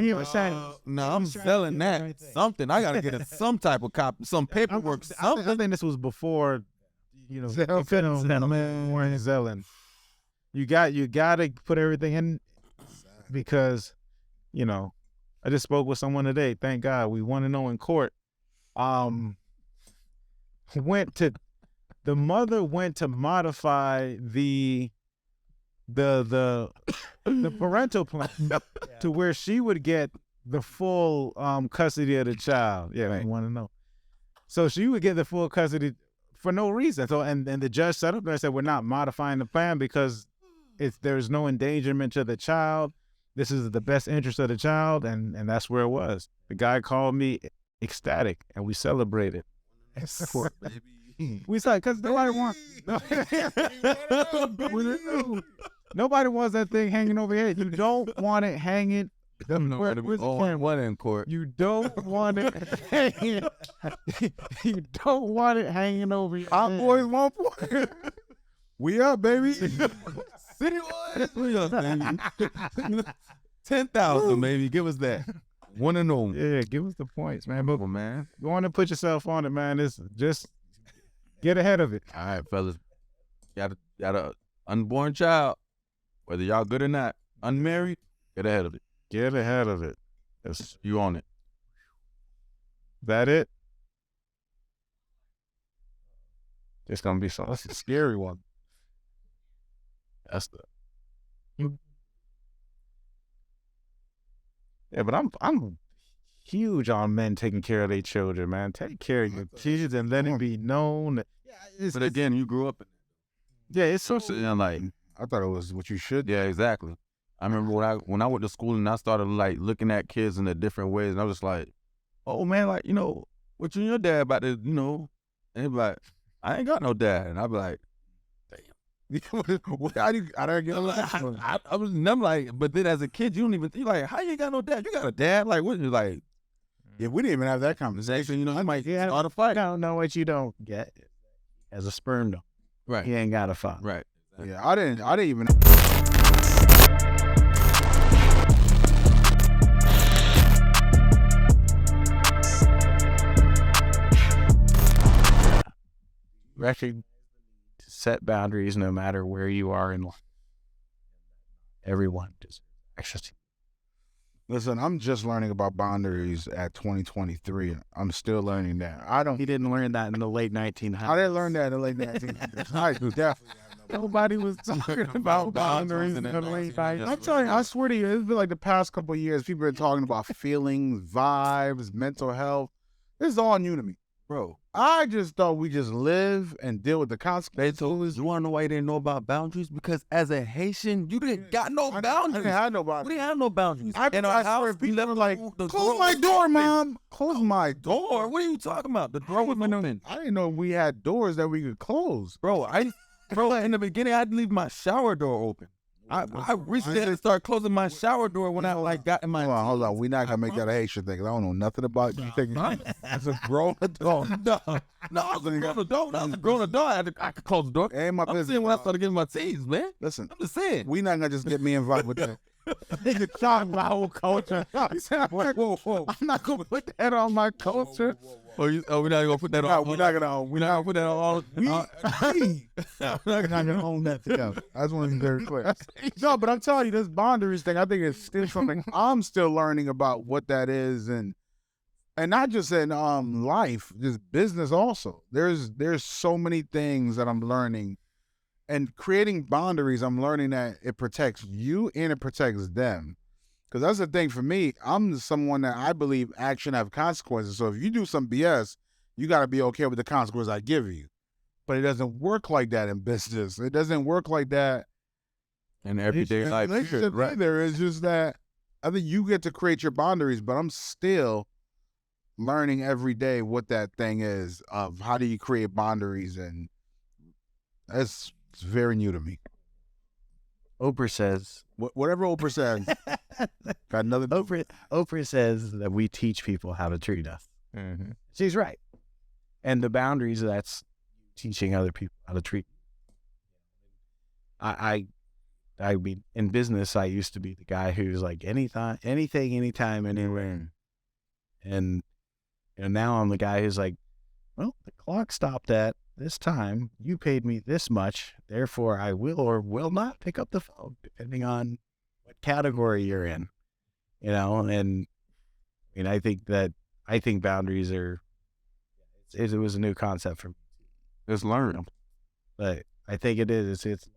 I'm selling that. Something. I got to get some type of copy, some paperwork, something. I think this was before, Zellen. You got to put everything in because, I just spoke with someone today. Thank God. We want to know in court. The mother went to modify the parental plan to where she would get the full custody of the child. Yeah, I want to know. So she would get the full custody for no reason. So and the judge set up there and said, we're not modifying the plan because there's no endangerment to the child. This is the best interest of the child, and that's where it was. The guy called me ecstatic, and we celebrated. We said, because nobody wants nobody wants that thing hanging over your head. You don't want it hanging. One in court. You don't want it hanging. You don't want it hanging over your Hot head. boys, 1 point. We up, baby. City we up, baby. 10,000, maybe. Give us that. One and only. Yeah, give us the points, man. But man, you want to put yourself on it, man. It's just get ahead of it. All right, fellas. Got a unborn child, whether y'all good or not. unmarried, get ahead of it. Get ahead of it. It's, You on it. that it? It's gonna be so. That's a scary one. That's the Yeah, but I'm huge on men taking care of their children, man. Take care of your kids and let it be known. But again, you grew up in Yeah, it's so. and like, I thought it was what you should do. yeah, exactly. I remember when I went to school and I started like looking at kids in a different ways, and I was just like, oh man, like, you know, what you and your dad about to, you know, and he'd be like, I ain't got no dad, and I'd be like, How do you get I'm like, but then as a kid, you don't even think like, how you ain't got no dad? You got a dad? Like, what? You like, Yeah, we didn't even have that conversation. You know, I might start a fight. No, no, what you don't get as a sperm donor. right, He ain't got a father. right. Yeah, I didn't even. Recognize to set boundaries no matter where you are in life. Everyone deserves access to. Listen, I'm just learning about boundaries at 2023. I'm still learning that. He didn't learn that in the late 1900s. I didn't learn that in the late 1900s. I definitely. Nobody was talking about boundaries in the late 1900s. I'm telling you, I swear to you, it's been like the past couple of years, people have been talking about feelings, vibes, mental health. This is all new to me. Bro, I just thought we just live and deal with the consequences. you want to know why you didn't know about boundaries? Because as a Haitian, you didn't got no I boundaries. didn't have no We boundaries. didn't have no boundaries. In our I house, swear, we people were like, the close my was door, open. Mom. Close my Door? door. What are you talking about? The door was open. I didn't know we had doors that we could close. Bro, in the beginning, I'd leave my shower door open. I reached there and started closing my shower door when I like got in my. Hold on. We're not going to make that a Haitian thing, 'cause I don't know nothing about you thinking as a grown adult. No, I was a grown adult. I was a grown adult. I could close the door. Ain't my I'm business. saying when I started getting my teeth, man. Listen, I'm just saying. we not going to just get me involved with that. Nigga talking about whole culture. Whoa. I'm not gonna put that on my culture. We're not gonna put that No, on. we're not gonna. We're not gonna put that on. We're not gonna own that together. I just want to be very clear. No, but I'm telling you, this boundaries thing, I think it's still something I'm still learning about what that is, and not just in life, just business also. There's so many things that I'm learning, and creating boundaries. I'm learning that it protects you and it protects them. Because that's the thing for me. I'm someone that I believe action have consequences. So if you do some BS, you got to be okay with the consequences I give you. But it doesn't work like that in business. It doesn't work like that In everyday life, relationship right? either. It's just that I think you get to create your boundaries, but I'm still learning every day what that thing is of how do you create boundaries, and it's very new to me. Oprah says. Whatever Oprah says, got another. Oprah says that we teach people how to treat us. Mm-hmm. She's right. And the boundaries, that's teaching other people how to treat. I mean, in business, I used to be the guy who's like anything, anytime, anywhere. And now I'm the guy who's like, well, the clock stopped at this time. You paid me this much. Therefore, I will or will not pick up the phone, depending on what category you're in. And I think boundaries are, it was a new concept for me. It's learned. But I think it is. It's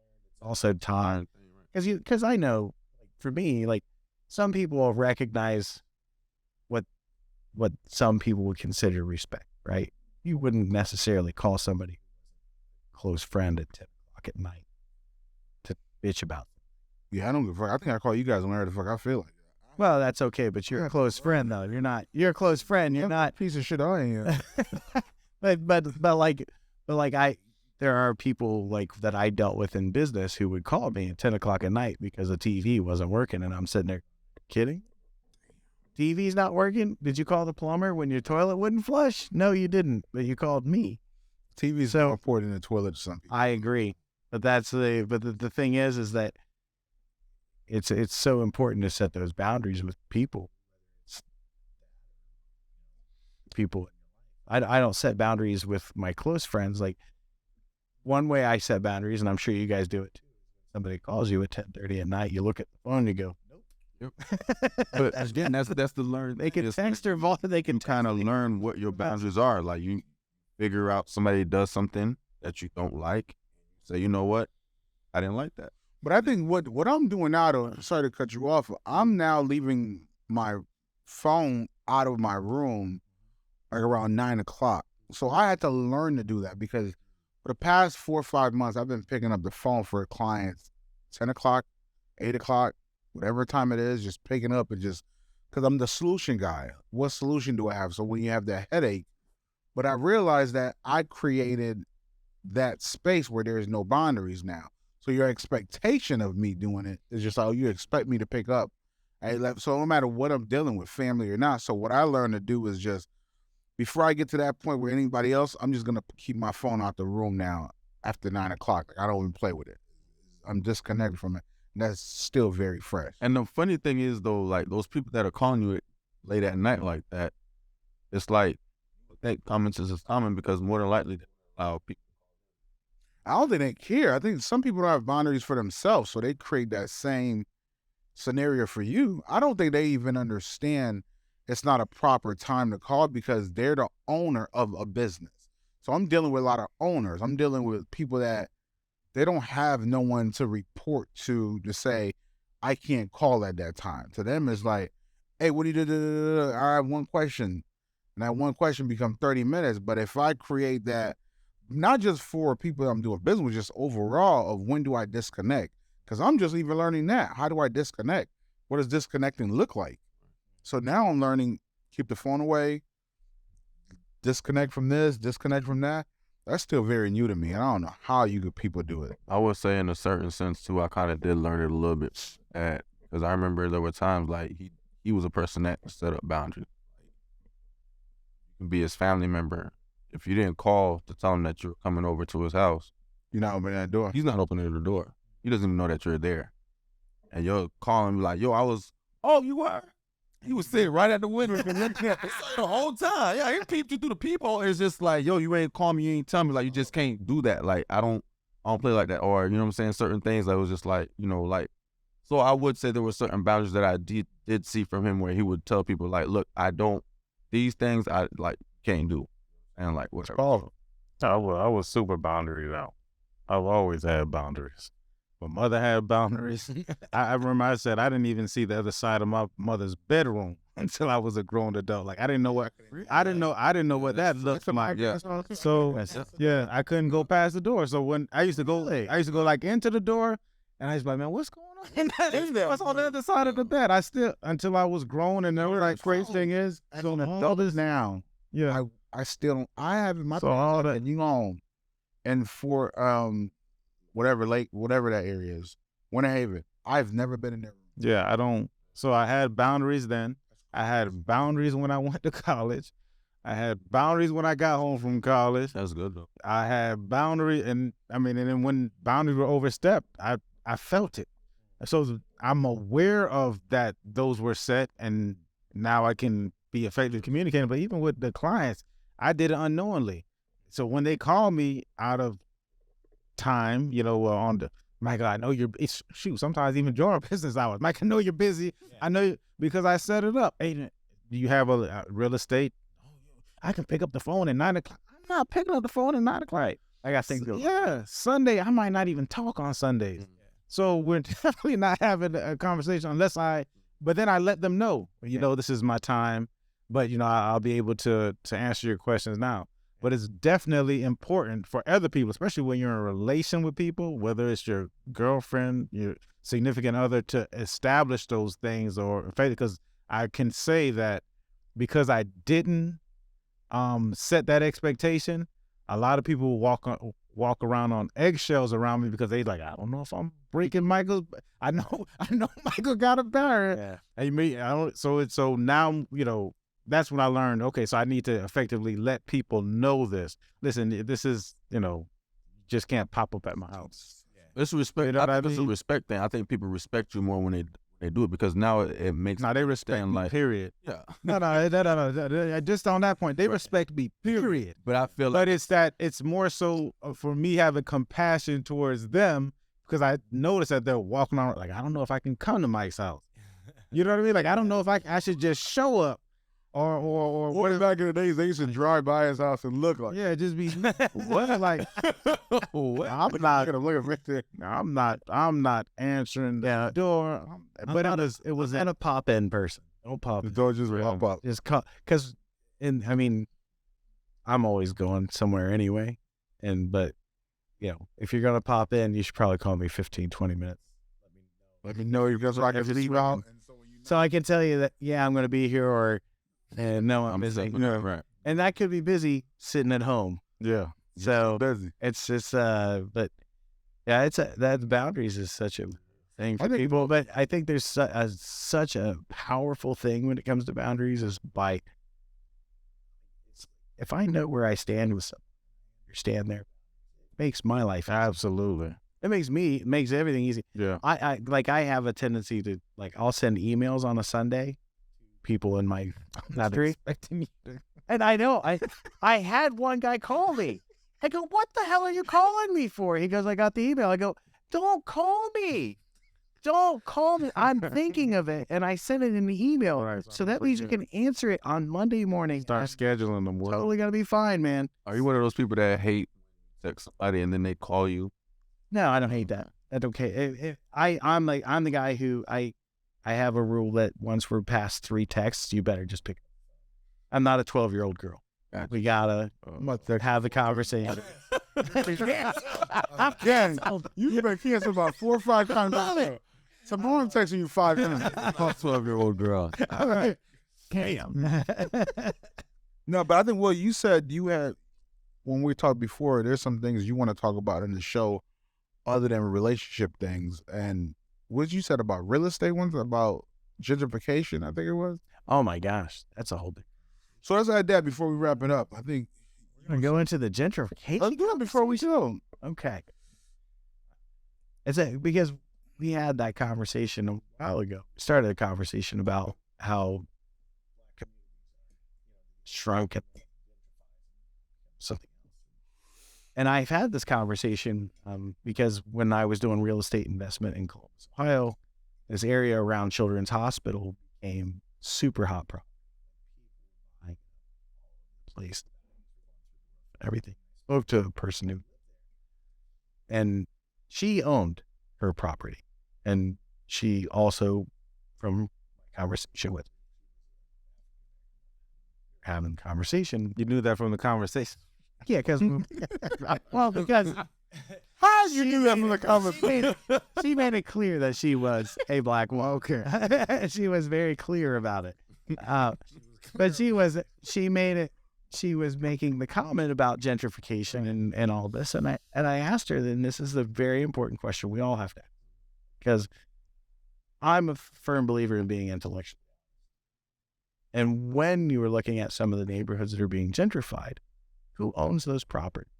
also time. Because I know, for me, like, some people will recognize what some people would consider respect, right? You wouldn't necessarily call somebody a close friend at 10 o'clock at night to bitch about them. Yeah, I don't give a fuck. I think I call you guys whenever the fuck I feel like. Well, that's okay, but you're a close friend, though. You're a close friend. You're not. Piece of shit I am. There are people like that I dealt with in business who would call me at 10 o'clock at night because the TV wasn't working, and I'm sitting there, kidding? TV's not working? Did you call the plumber when your toilet wouldn't flush? No, you didn't, but you called me. TV's so important in the toilet to some people. I agree, but the thing is that it's so important to set those boundaries with people. I don't set boundaries with my close friends. Like, one way I set boundaries, and I'm sure you guys do it too, Somebody calls you at 10:30 at night, you look at the phone and you go, nope. But again, that's the learn. They can text their voice. They can kind of learn what your boundaries are. Like you figure out somebody does something that you don't like. Say, you know what? I didn't like that. But I think what I'm doing now, though, sorry to cut you off, I'm now leaving my phone out of my room like around 9 o'clock. So I had to learn to do that because for the past 4 or 5 months, I've been picking up the phone for clients 10 o'clock, 8 o'clock, whatever time it is, just picking up and just, because I'm the solution guy. What solution do I have? So when you have that headache, but I realized that I created that space where there's no boundaries now. So your expectation of me doing it is just, oh, you expect me to pick up. So no matter what I'm dealing with, family or not. So what I learned to do is just, before I get to that point where anybody else, I'm just going to keep my phone out the room now after 9 o'clock. Like, I don't even play with it. I'm disconnected from it. And that's still very fresh. And the funny thing is, though, like those people that are calling you late at night like that, it's like that comments is common because more than likely they allow people. I don't think they care. I think some people don't have boundaries for themselves, so they create that same scenario for you. I don't think they even understand it's not a proper time to call because they're the owner of a business. So I'm dealing with a lot of owners. I'm dealing with people that they don't have no one to report to say, I can't call at that time. To them, it's like, hey, what do you do? I have one question. And that one question becomes 30 minutes. But if I create that, not just for people that I'm doing business with, just overall of when do I disconnect? Because I'm just even learning that. How do I disconnect? What does disconnecting look like? So now I'm learning, keep the phone away, disconnect from this, disconnect from that. That's still very new to me. And I don't know how people do it. I would say in a certain sense too, I kind of did learn it a little bit because I remember there were times like he was a person that set up boundaries. You can be his family member. If you didn't call to tell him that you're coming over to his house, you're not opening that door. He's not opening the door. He doesn't even know that you're there. And you'll call him like, yo, you were? He was sitting right at the window the whole time. Yeah, he peeped you through the peephole. It's just like, yo, you ain't call me, you ain't tell me. Like, you just can't do that. Like, I don't play like that. Or, you know what I'm saying? Certain things that was just like, you know, like, so I would say there were certain boundaries that I did see from him where he would tell people like, look, these things I like can't do. And like, whatever. I was super boundary out. I've always had boundaries. My mother had boundaries. I remember I said I didn't even see the other side of my mother's bedroom until I was a grown adult. Like I didn't know what that looked like. Yeah. So yeah, I couldn't go past the door. So when I used to go like into the door, and I was like, man, what's going on? What's on the other side of the bed? Until I was grown, and then like crazy thing is, so an adult is now. Yeah. I have in my parents, and you on, and for whatever that area is, Winter Haven, I've never been in there. Yeah, I don't. So I had boundaries then. I had boundaries when I went to college. I had boundaries when I got home from college. That's good though. I had boundaries, and then when boundaries were overstepped, I felt it. So I'm aware of that. Those were set, and now I can be effective communicating. But even with the clients, I did it unknowingly. So when they call me out of time, on the, Michael, I know you're, sometimes even during business hours, Mike, I know you're busy. Yeah. I know because I set it up. Hey, do you have a real estate? I can pick up the phone at 9 o'clock. I'm not picking up the phone at 9 o'clock. I got things going. Yeah, Sunday, I might not even talk on Sundays. Mm-hmm. So we're definitely not having a conversation but then I let them know, this is my time, but, I'll be able to answer your questions now. But it's definitely important for other people, especially when you're in a relation with people, whether it's your girlfriend, your significant other, to establish those things because I can say that because I didn't set that expectation, a lot of people walk around on eggshells around me because they like, I don't know if I'm breaking Michael's. I know Michael got a barrier. Yeah. So now, that's when I learned, okay, so I need to effectively let people know this. Listen, this is, just can't pop up at my house. Yeah. It's respect. It's a respect thing. I think people respect you more when they do it because now it makes. No, they respect me, period. Yeah. No. Just on that point, they respect me, period. But I feel like. But it's more so for me having compassion towards them because I noticed that they're walking around like, I don't know if I can come to Mike's house. You know what I mean? Like, I don't know if I should just show up or What back in the days, they used to drive by his house and look like, yeah, just be what? Like, what? I'm not gonna look right there. I'm not answering the door. But it was and a pop-in person. Don't pop the in. door just pop up. Just because, I mean, I'm always going somewhere anyway. But, you know, if you're going to pop in, you should probably call me 15, 20 minutes. Let me know you guys like to leave out. So I can tell you that, yeah, I'm going to be here, or no, I'm busy. Yeah, Right. And that could be busy sitting at home. yeah. So Busy. it's just, but yeah, that boundaries is such a thing for people. But I think there's such a powerful thing when it comes to boundaries is if I know where I stand with someone, stand there, it makes my life easy. absolutely. It makes everything easy. Yeah. I have a tendency to, like, I'll send emails on a Sunday, people in my country. Expecting you to- And I know, I had one guy call me. I go, what the hell are you calling me for? He goes, I got the email. I go, don't call me. Don't call me. I'm thinking of it. And I sent it in the email. Right. So that means you can answer it on Monday morning. Start scheduling them. Totally going to be fine, man. Are you one of those people that hate text somebody and then they call you? No, I don't hate that. That's okay. I'm the guy who I have a rule that once we're past 3 texts, you better just pick. I'm not a 12-year-old girl. Gotcha. We gotta have the conversation. Again, you've been canceled about 4 or 5 times. Love it. Tomorrow I'm texting you 5 times. 12-year-old girl. All right. Damn. No, but I think what you said, you had, when we talked before, there's some things you want to talk about in the show other than relationship things. And what you said about real estate ones, about gentrification, I think it was. Oh my gosh, that's a whole thing. So let's add that before we wrap it up. I think We're gonna go into the gentrification. let's do it before we go. Okay. Because we had that conversation a while ago. We started a conversation about how shrunk and something else. And I've had this conversation because when I was doing real estate investment in Columbus, Ohio, this area around Children's Hospital became super hot problem. Place, everything. Spoke to a person who, and she owned her property, and she also, from conversation with, having conversation. You knew that from the conversation. Yeah, because well, because How did you do that from the conversation? she made it clear that she was a black woman. Okay. She was very clear about it. But she was making the comment about gentrification and all this. And I asked her, then this is a very important question we all have to ask. Because I'm a firm believer in being intellectual. And when you were looking at some of the neighborhoods that are being gentrified, who owns those properties?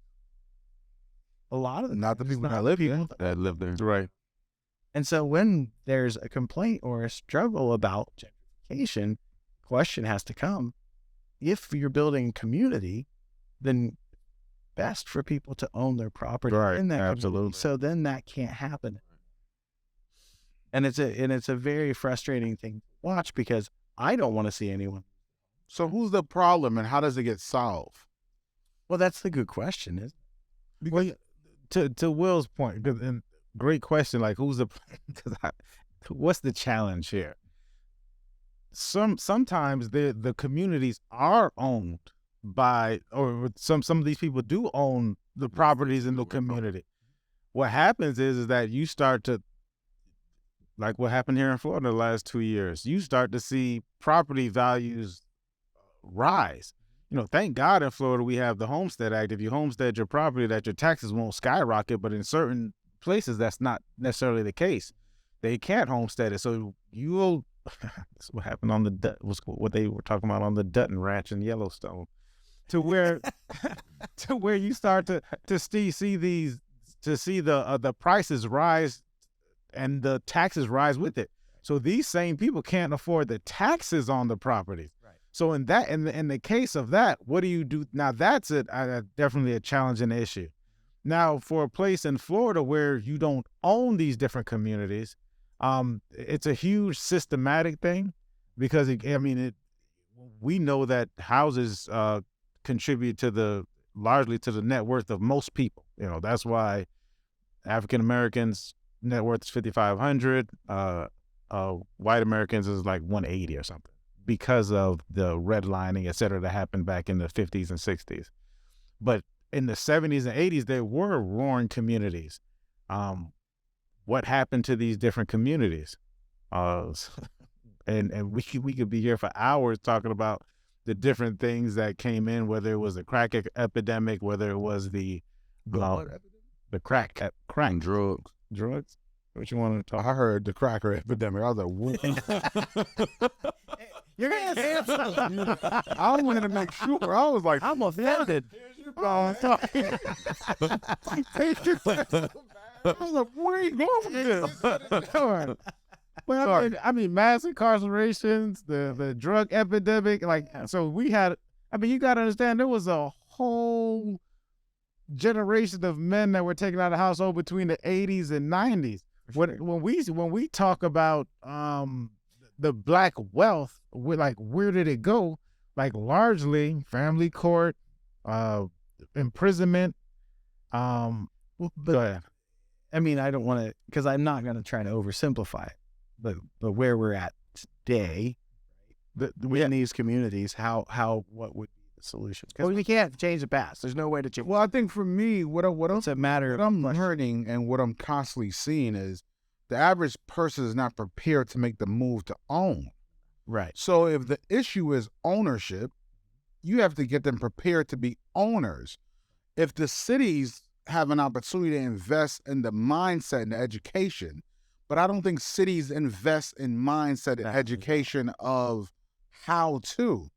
A lot of them. Not the people that live here. That live there. Right. And so when there's a complaint or a struggle about gentrification, question has to come. If you're building community, then best for people to own their property Right, in that absolutely. community. So then that can't happen. And it's a very frustrating thing to watch because I don't want to see anyone. So who's the problem and how does it get solved? Well, that's the good question, isn't it? Well, to Will's point, and great question. Like, who's the? What's the challenge here? Sometimes the communities are owned by, or some of these people do own the properties in the community. What happens is that you start to, like what happened here in Florida the last 2 years, you start to see property values rise. You know, thank God in Florida we have the Homestead Act. If you homestead your property, that your taxes won't skyrocket. But in certain places, that's not necessarily the case. They can't homestead it, so you'll. That's what happened on the what they were talking about on the Dutton Ranch in Yellowstone, to where you start to see the prices rise and the taxes rise with it. So these same people can't afford the taxes on the property. So in the case of that, what do you do? Now that's definitely a challenging issue, Now, for a place in Florida where you don't own these different communities, it's a huge systematic thing because we know that houses contribute largely to the net worth of most people. That's why African Americans net worth is 5,500. White Americans is like 180 or something because of the redlining, et cetera, that happened back in the 50s and 60s. But in the 70s and 80s, there were roaring communities. What happened to these different communities? And we could be here for hours talking about the different things that came in, whether it was the crack epidemic, whether it was the crack and drugs. Drugs? What you want to talk? I heard the cracker epidemic. I was like, what? You're going to answer. I wanted to make sure. I was like, I'm offended. I was like, where are you going with this? Well, I mean, mass incarcerations, the drug epidemic, so we had, you got to understand, there was a whole generation of men that were taken out of the household between the 80s and 90s. When we talk about the black wealth, where did it go? Largely family court, imprisonment. Go ahead. I don't want to, because I'm not going to try to oversimplify it, but where we're at today, in these communities, what would be the solution? Because we can't change the past. There's no way to change. Well, I think for me, what I'm learning and what I'm constantly seeing is the average person is not prepared to make the move to own. Right. So if the issue is ownership, you have to get them prepared to be owners. If the cities have an opportunity to invest in the mindset and the education, but I don't think cities invest in mindset and education of how to.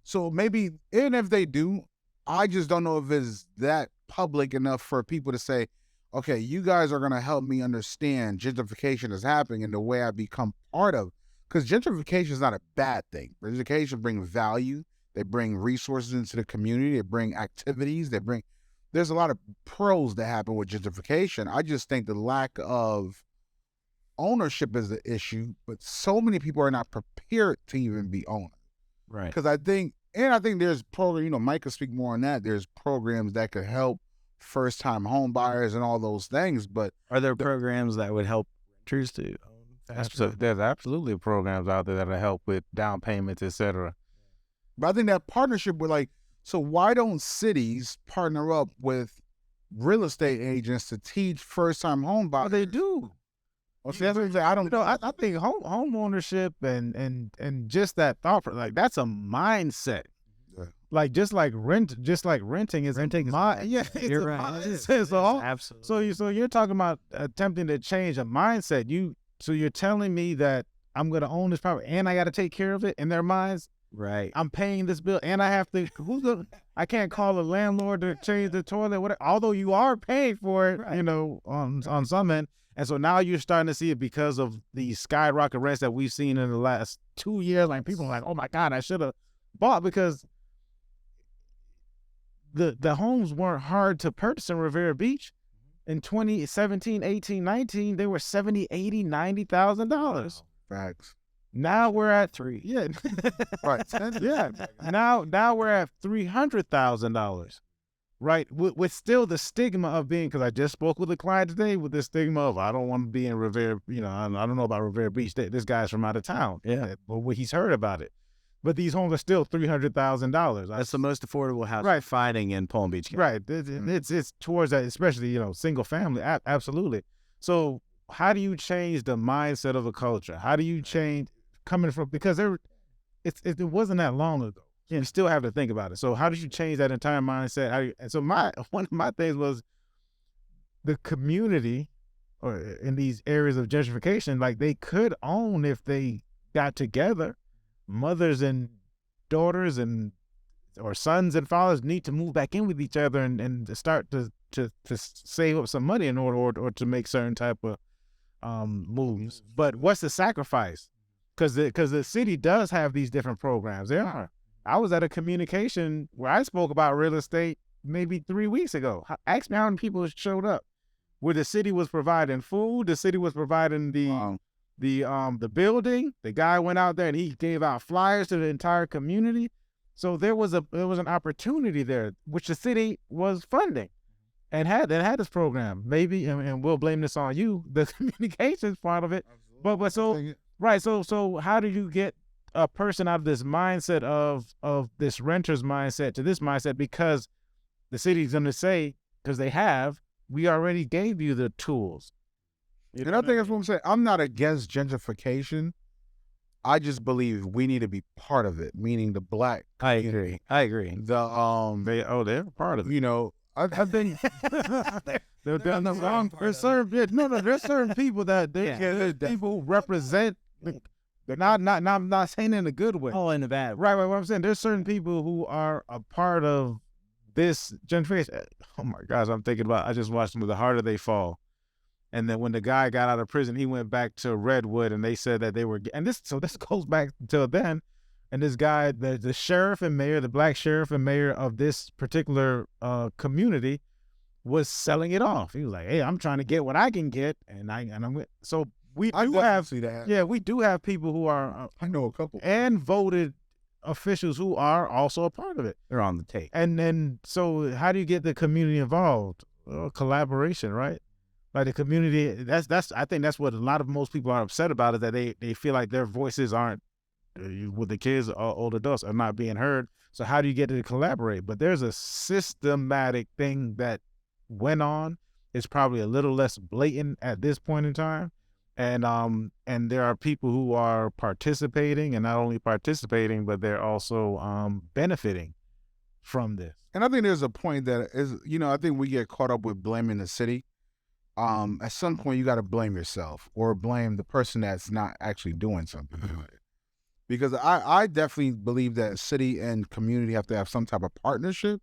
So maybe, even if they do, I just don't know if it's that public enough for people to say, okay, you guys are going to help me understand gentrification is happening and the way I become part of. Because gentrification is not a bad thing. Gentrification brings value. They bring resources into the community. They bring activities. There's a lot of pros that happen with gentrification. I just think the lack of ownership is the issue, but so many people are not prepared to even be owners. Right. Because I think there's programs, Mike could speak more on that. There's programs that could help first-time home buyers and all those things, but are there programs that would help renters to own faster? There's absolutely programs out there that'll help with down payments, et cetera. But I think that partnership with so why don't cities partner up with real estate agents to teach first-time home buyers? They do. Well, see, that's what I'm saying. I don't know. I think home ownership and just that thought, that's a mindset. Yeah. Just like renting is yeah, you're right. Absolutely. So you're talking about attempting to change a mindset. So you're telling me that I'm going to own this property and I got to take care of it in their minds. Right. I'm paying this bill and I have to. I can't call a landlord to change the toilet. Whatever. Although you are paying for it, right. On some end. And so now you're starting to see it because of the skyrocket rents that we've seen in the last 2 years. People are like, oh my God, I should have bought, because the homes weren't hard to purchase in Rivera Beach. In 2017, 18, 19, they were $70,000, $80,000, $90,000. Facts. Now we're at $3. Yeah. Right. Yeah. Now we're at $300,000. Right, with still the stigma of being, because I just spoke with a client today with the stigma of, I don't want to be in Rivera, I don't know about Rivera Beach. This guy's from out of town. Yeah. But he's heard about it. But these homes are still $300,000. That's the most affordable house finding in Palm Beach County. Right. It's towards that, especially, single family. Absolutely. So how do you change the mindset of a culture? How do you change coming from, because it wasn't that long ago. You still have to think about it. So how did you change that entire mindset? And so one of my things was the community, or in these areas of gentrification, they could own if they got together. Mothers and daughters or sons and fathers need to move back in with each other and start to save up some money in order or to make certain type of moves. But what's the sacrifice? Because the city does have these different programs. There are. I was at a communication where I spoke about real estate maybe 3 weeks ago. Ask me how many people showed up. Where the city was providing food, the city was providing the building. The guy went out there and he gave out flyers to the entire community. So there was an opportunity there, which the city was funding, and had this program. Maybe, and we'll blame this on you, the communications part of it. But so right, so how do you get a person out of this mindset of this renter's mindset to this mindset? Because the city's going to say, because we already gave you the tools. And I think that's what I'm saying. I'm not against gentrification. I just believe we need to be part of it, meaning the black community. I agree. They're part of it. You know, I've been there's certain people that people who represent. They're not I'm not saying in a good way. Oh, in the bad. Right. What I'm saying, there's certain people who are a part of this gentrification. Oh my gosh, I'm thinking about. I just watched them with The Harder They Fall. And then when the guy got out of prison, he went back to Redwood, and they said that they were, and this goes back to then. And this guy, the sheriff and mayor, the black sheriff and mayor of this particular community, was selling it off. He was like, "Hey, I'm trying to get what I can get," and I'm so we do have see that. Yeah, we do have people who are I know a couple and voted officials who are also a part of it. They're on the tape. And then so how do you get the community involved? Collaboration, right? Like the community, that's I think that's what most people are upset about, is that they feel like their voices aren't, with the kids or older adults, are not being heard. So how do you get to collaborate? But there's a systematic thing that went on. It's probably a little less blatant at this point in time. And there are people who are participating, and not only participating, but they're also benefiting from this. And I think there's a point that is, I think we get caught up with blaming the city. At some point you got to blame yourself or blame the person that's not actually doing something about it. Because I definitely believe that city and community have to have some type of partnership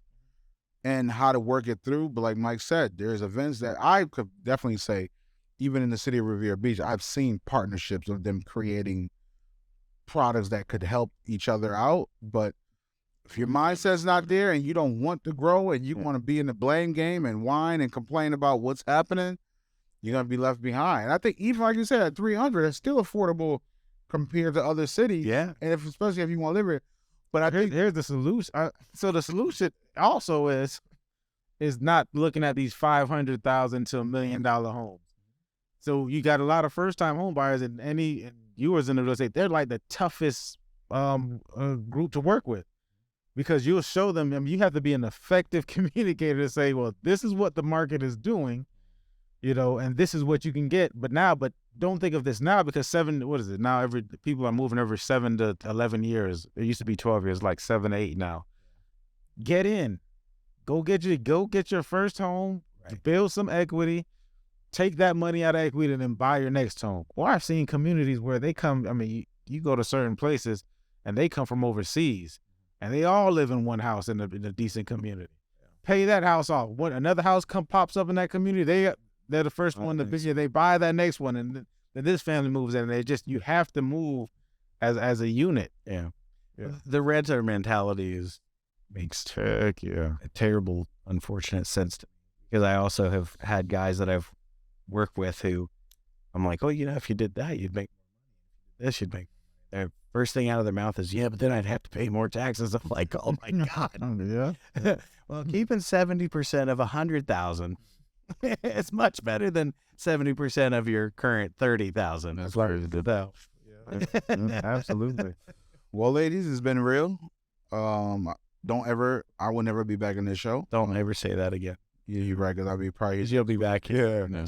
and how to work it through. But like Mike said, there's events that I could definitely say, even in the city of Revere Beach, I've seen partnerships of them creating products that could help each other out. But if your mindset's not there and you don't want to grow and you want to be in the blame game and whine and complain about what's happening, you're going to be left behind. I think even like you said, at 300, it's still affordable compared to other cities. Yeah. And especially if you want to live here. But I think here's the solution. So the solution also is not looking at these $500,000 to $1 million homes. So you got a lot of first-time home buyers, and viewers in the real estate, they're like the toughest group to work with, because you'll show them. I mean, you have to be an effective communicator to say, well, this is what the market is doing, and this is what you can get. But don't think of this now, because people are moving every 7 to 11 years. It used to be 12 years, like 7 to 8 now. Get in, go get your first home, build some equity. Take that money out of equity and then buy your next home. Or I've seen communities where they come, I mean, you go to certain places and they come from overseas and they all live in one house in a decent community. Pay that house off. When another house pops up in that community, they're the first one to visit. They buy that next one, and then this family moves in, and you have to move as a unit. Yeah. The renter mentality makes a terrible, unfortunate sense to me, because I also have had guys that I've work with who I'm like, oh, if you did that, you'd make this, you'd make. Their first thing out of their mouth is, but then I'd have to pay more taxes. I'm like, oh my God. Yeah. Well, keeping 70% of 100,000, it's much better than 70% of your current 30,000. That's right. Absolutely. Well, ladies, it's been real. I will never be back in this show. Don't ever say that again. Yeah, you're right, because I'll be probably. You'll be back here. Yeah.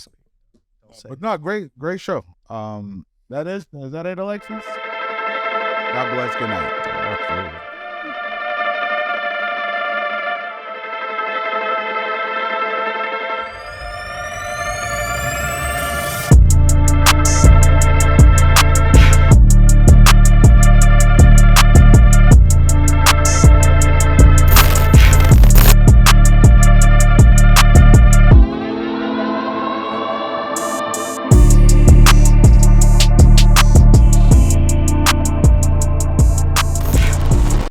But no, great show. Is that it, Alexis? God bless. Good night. Absolutely.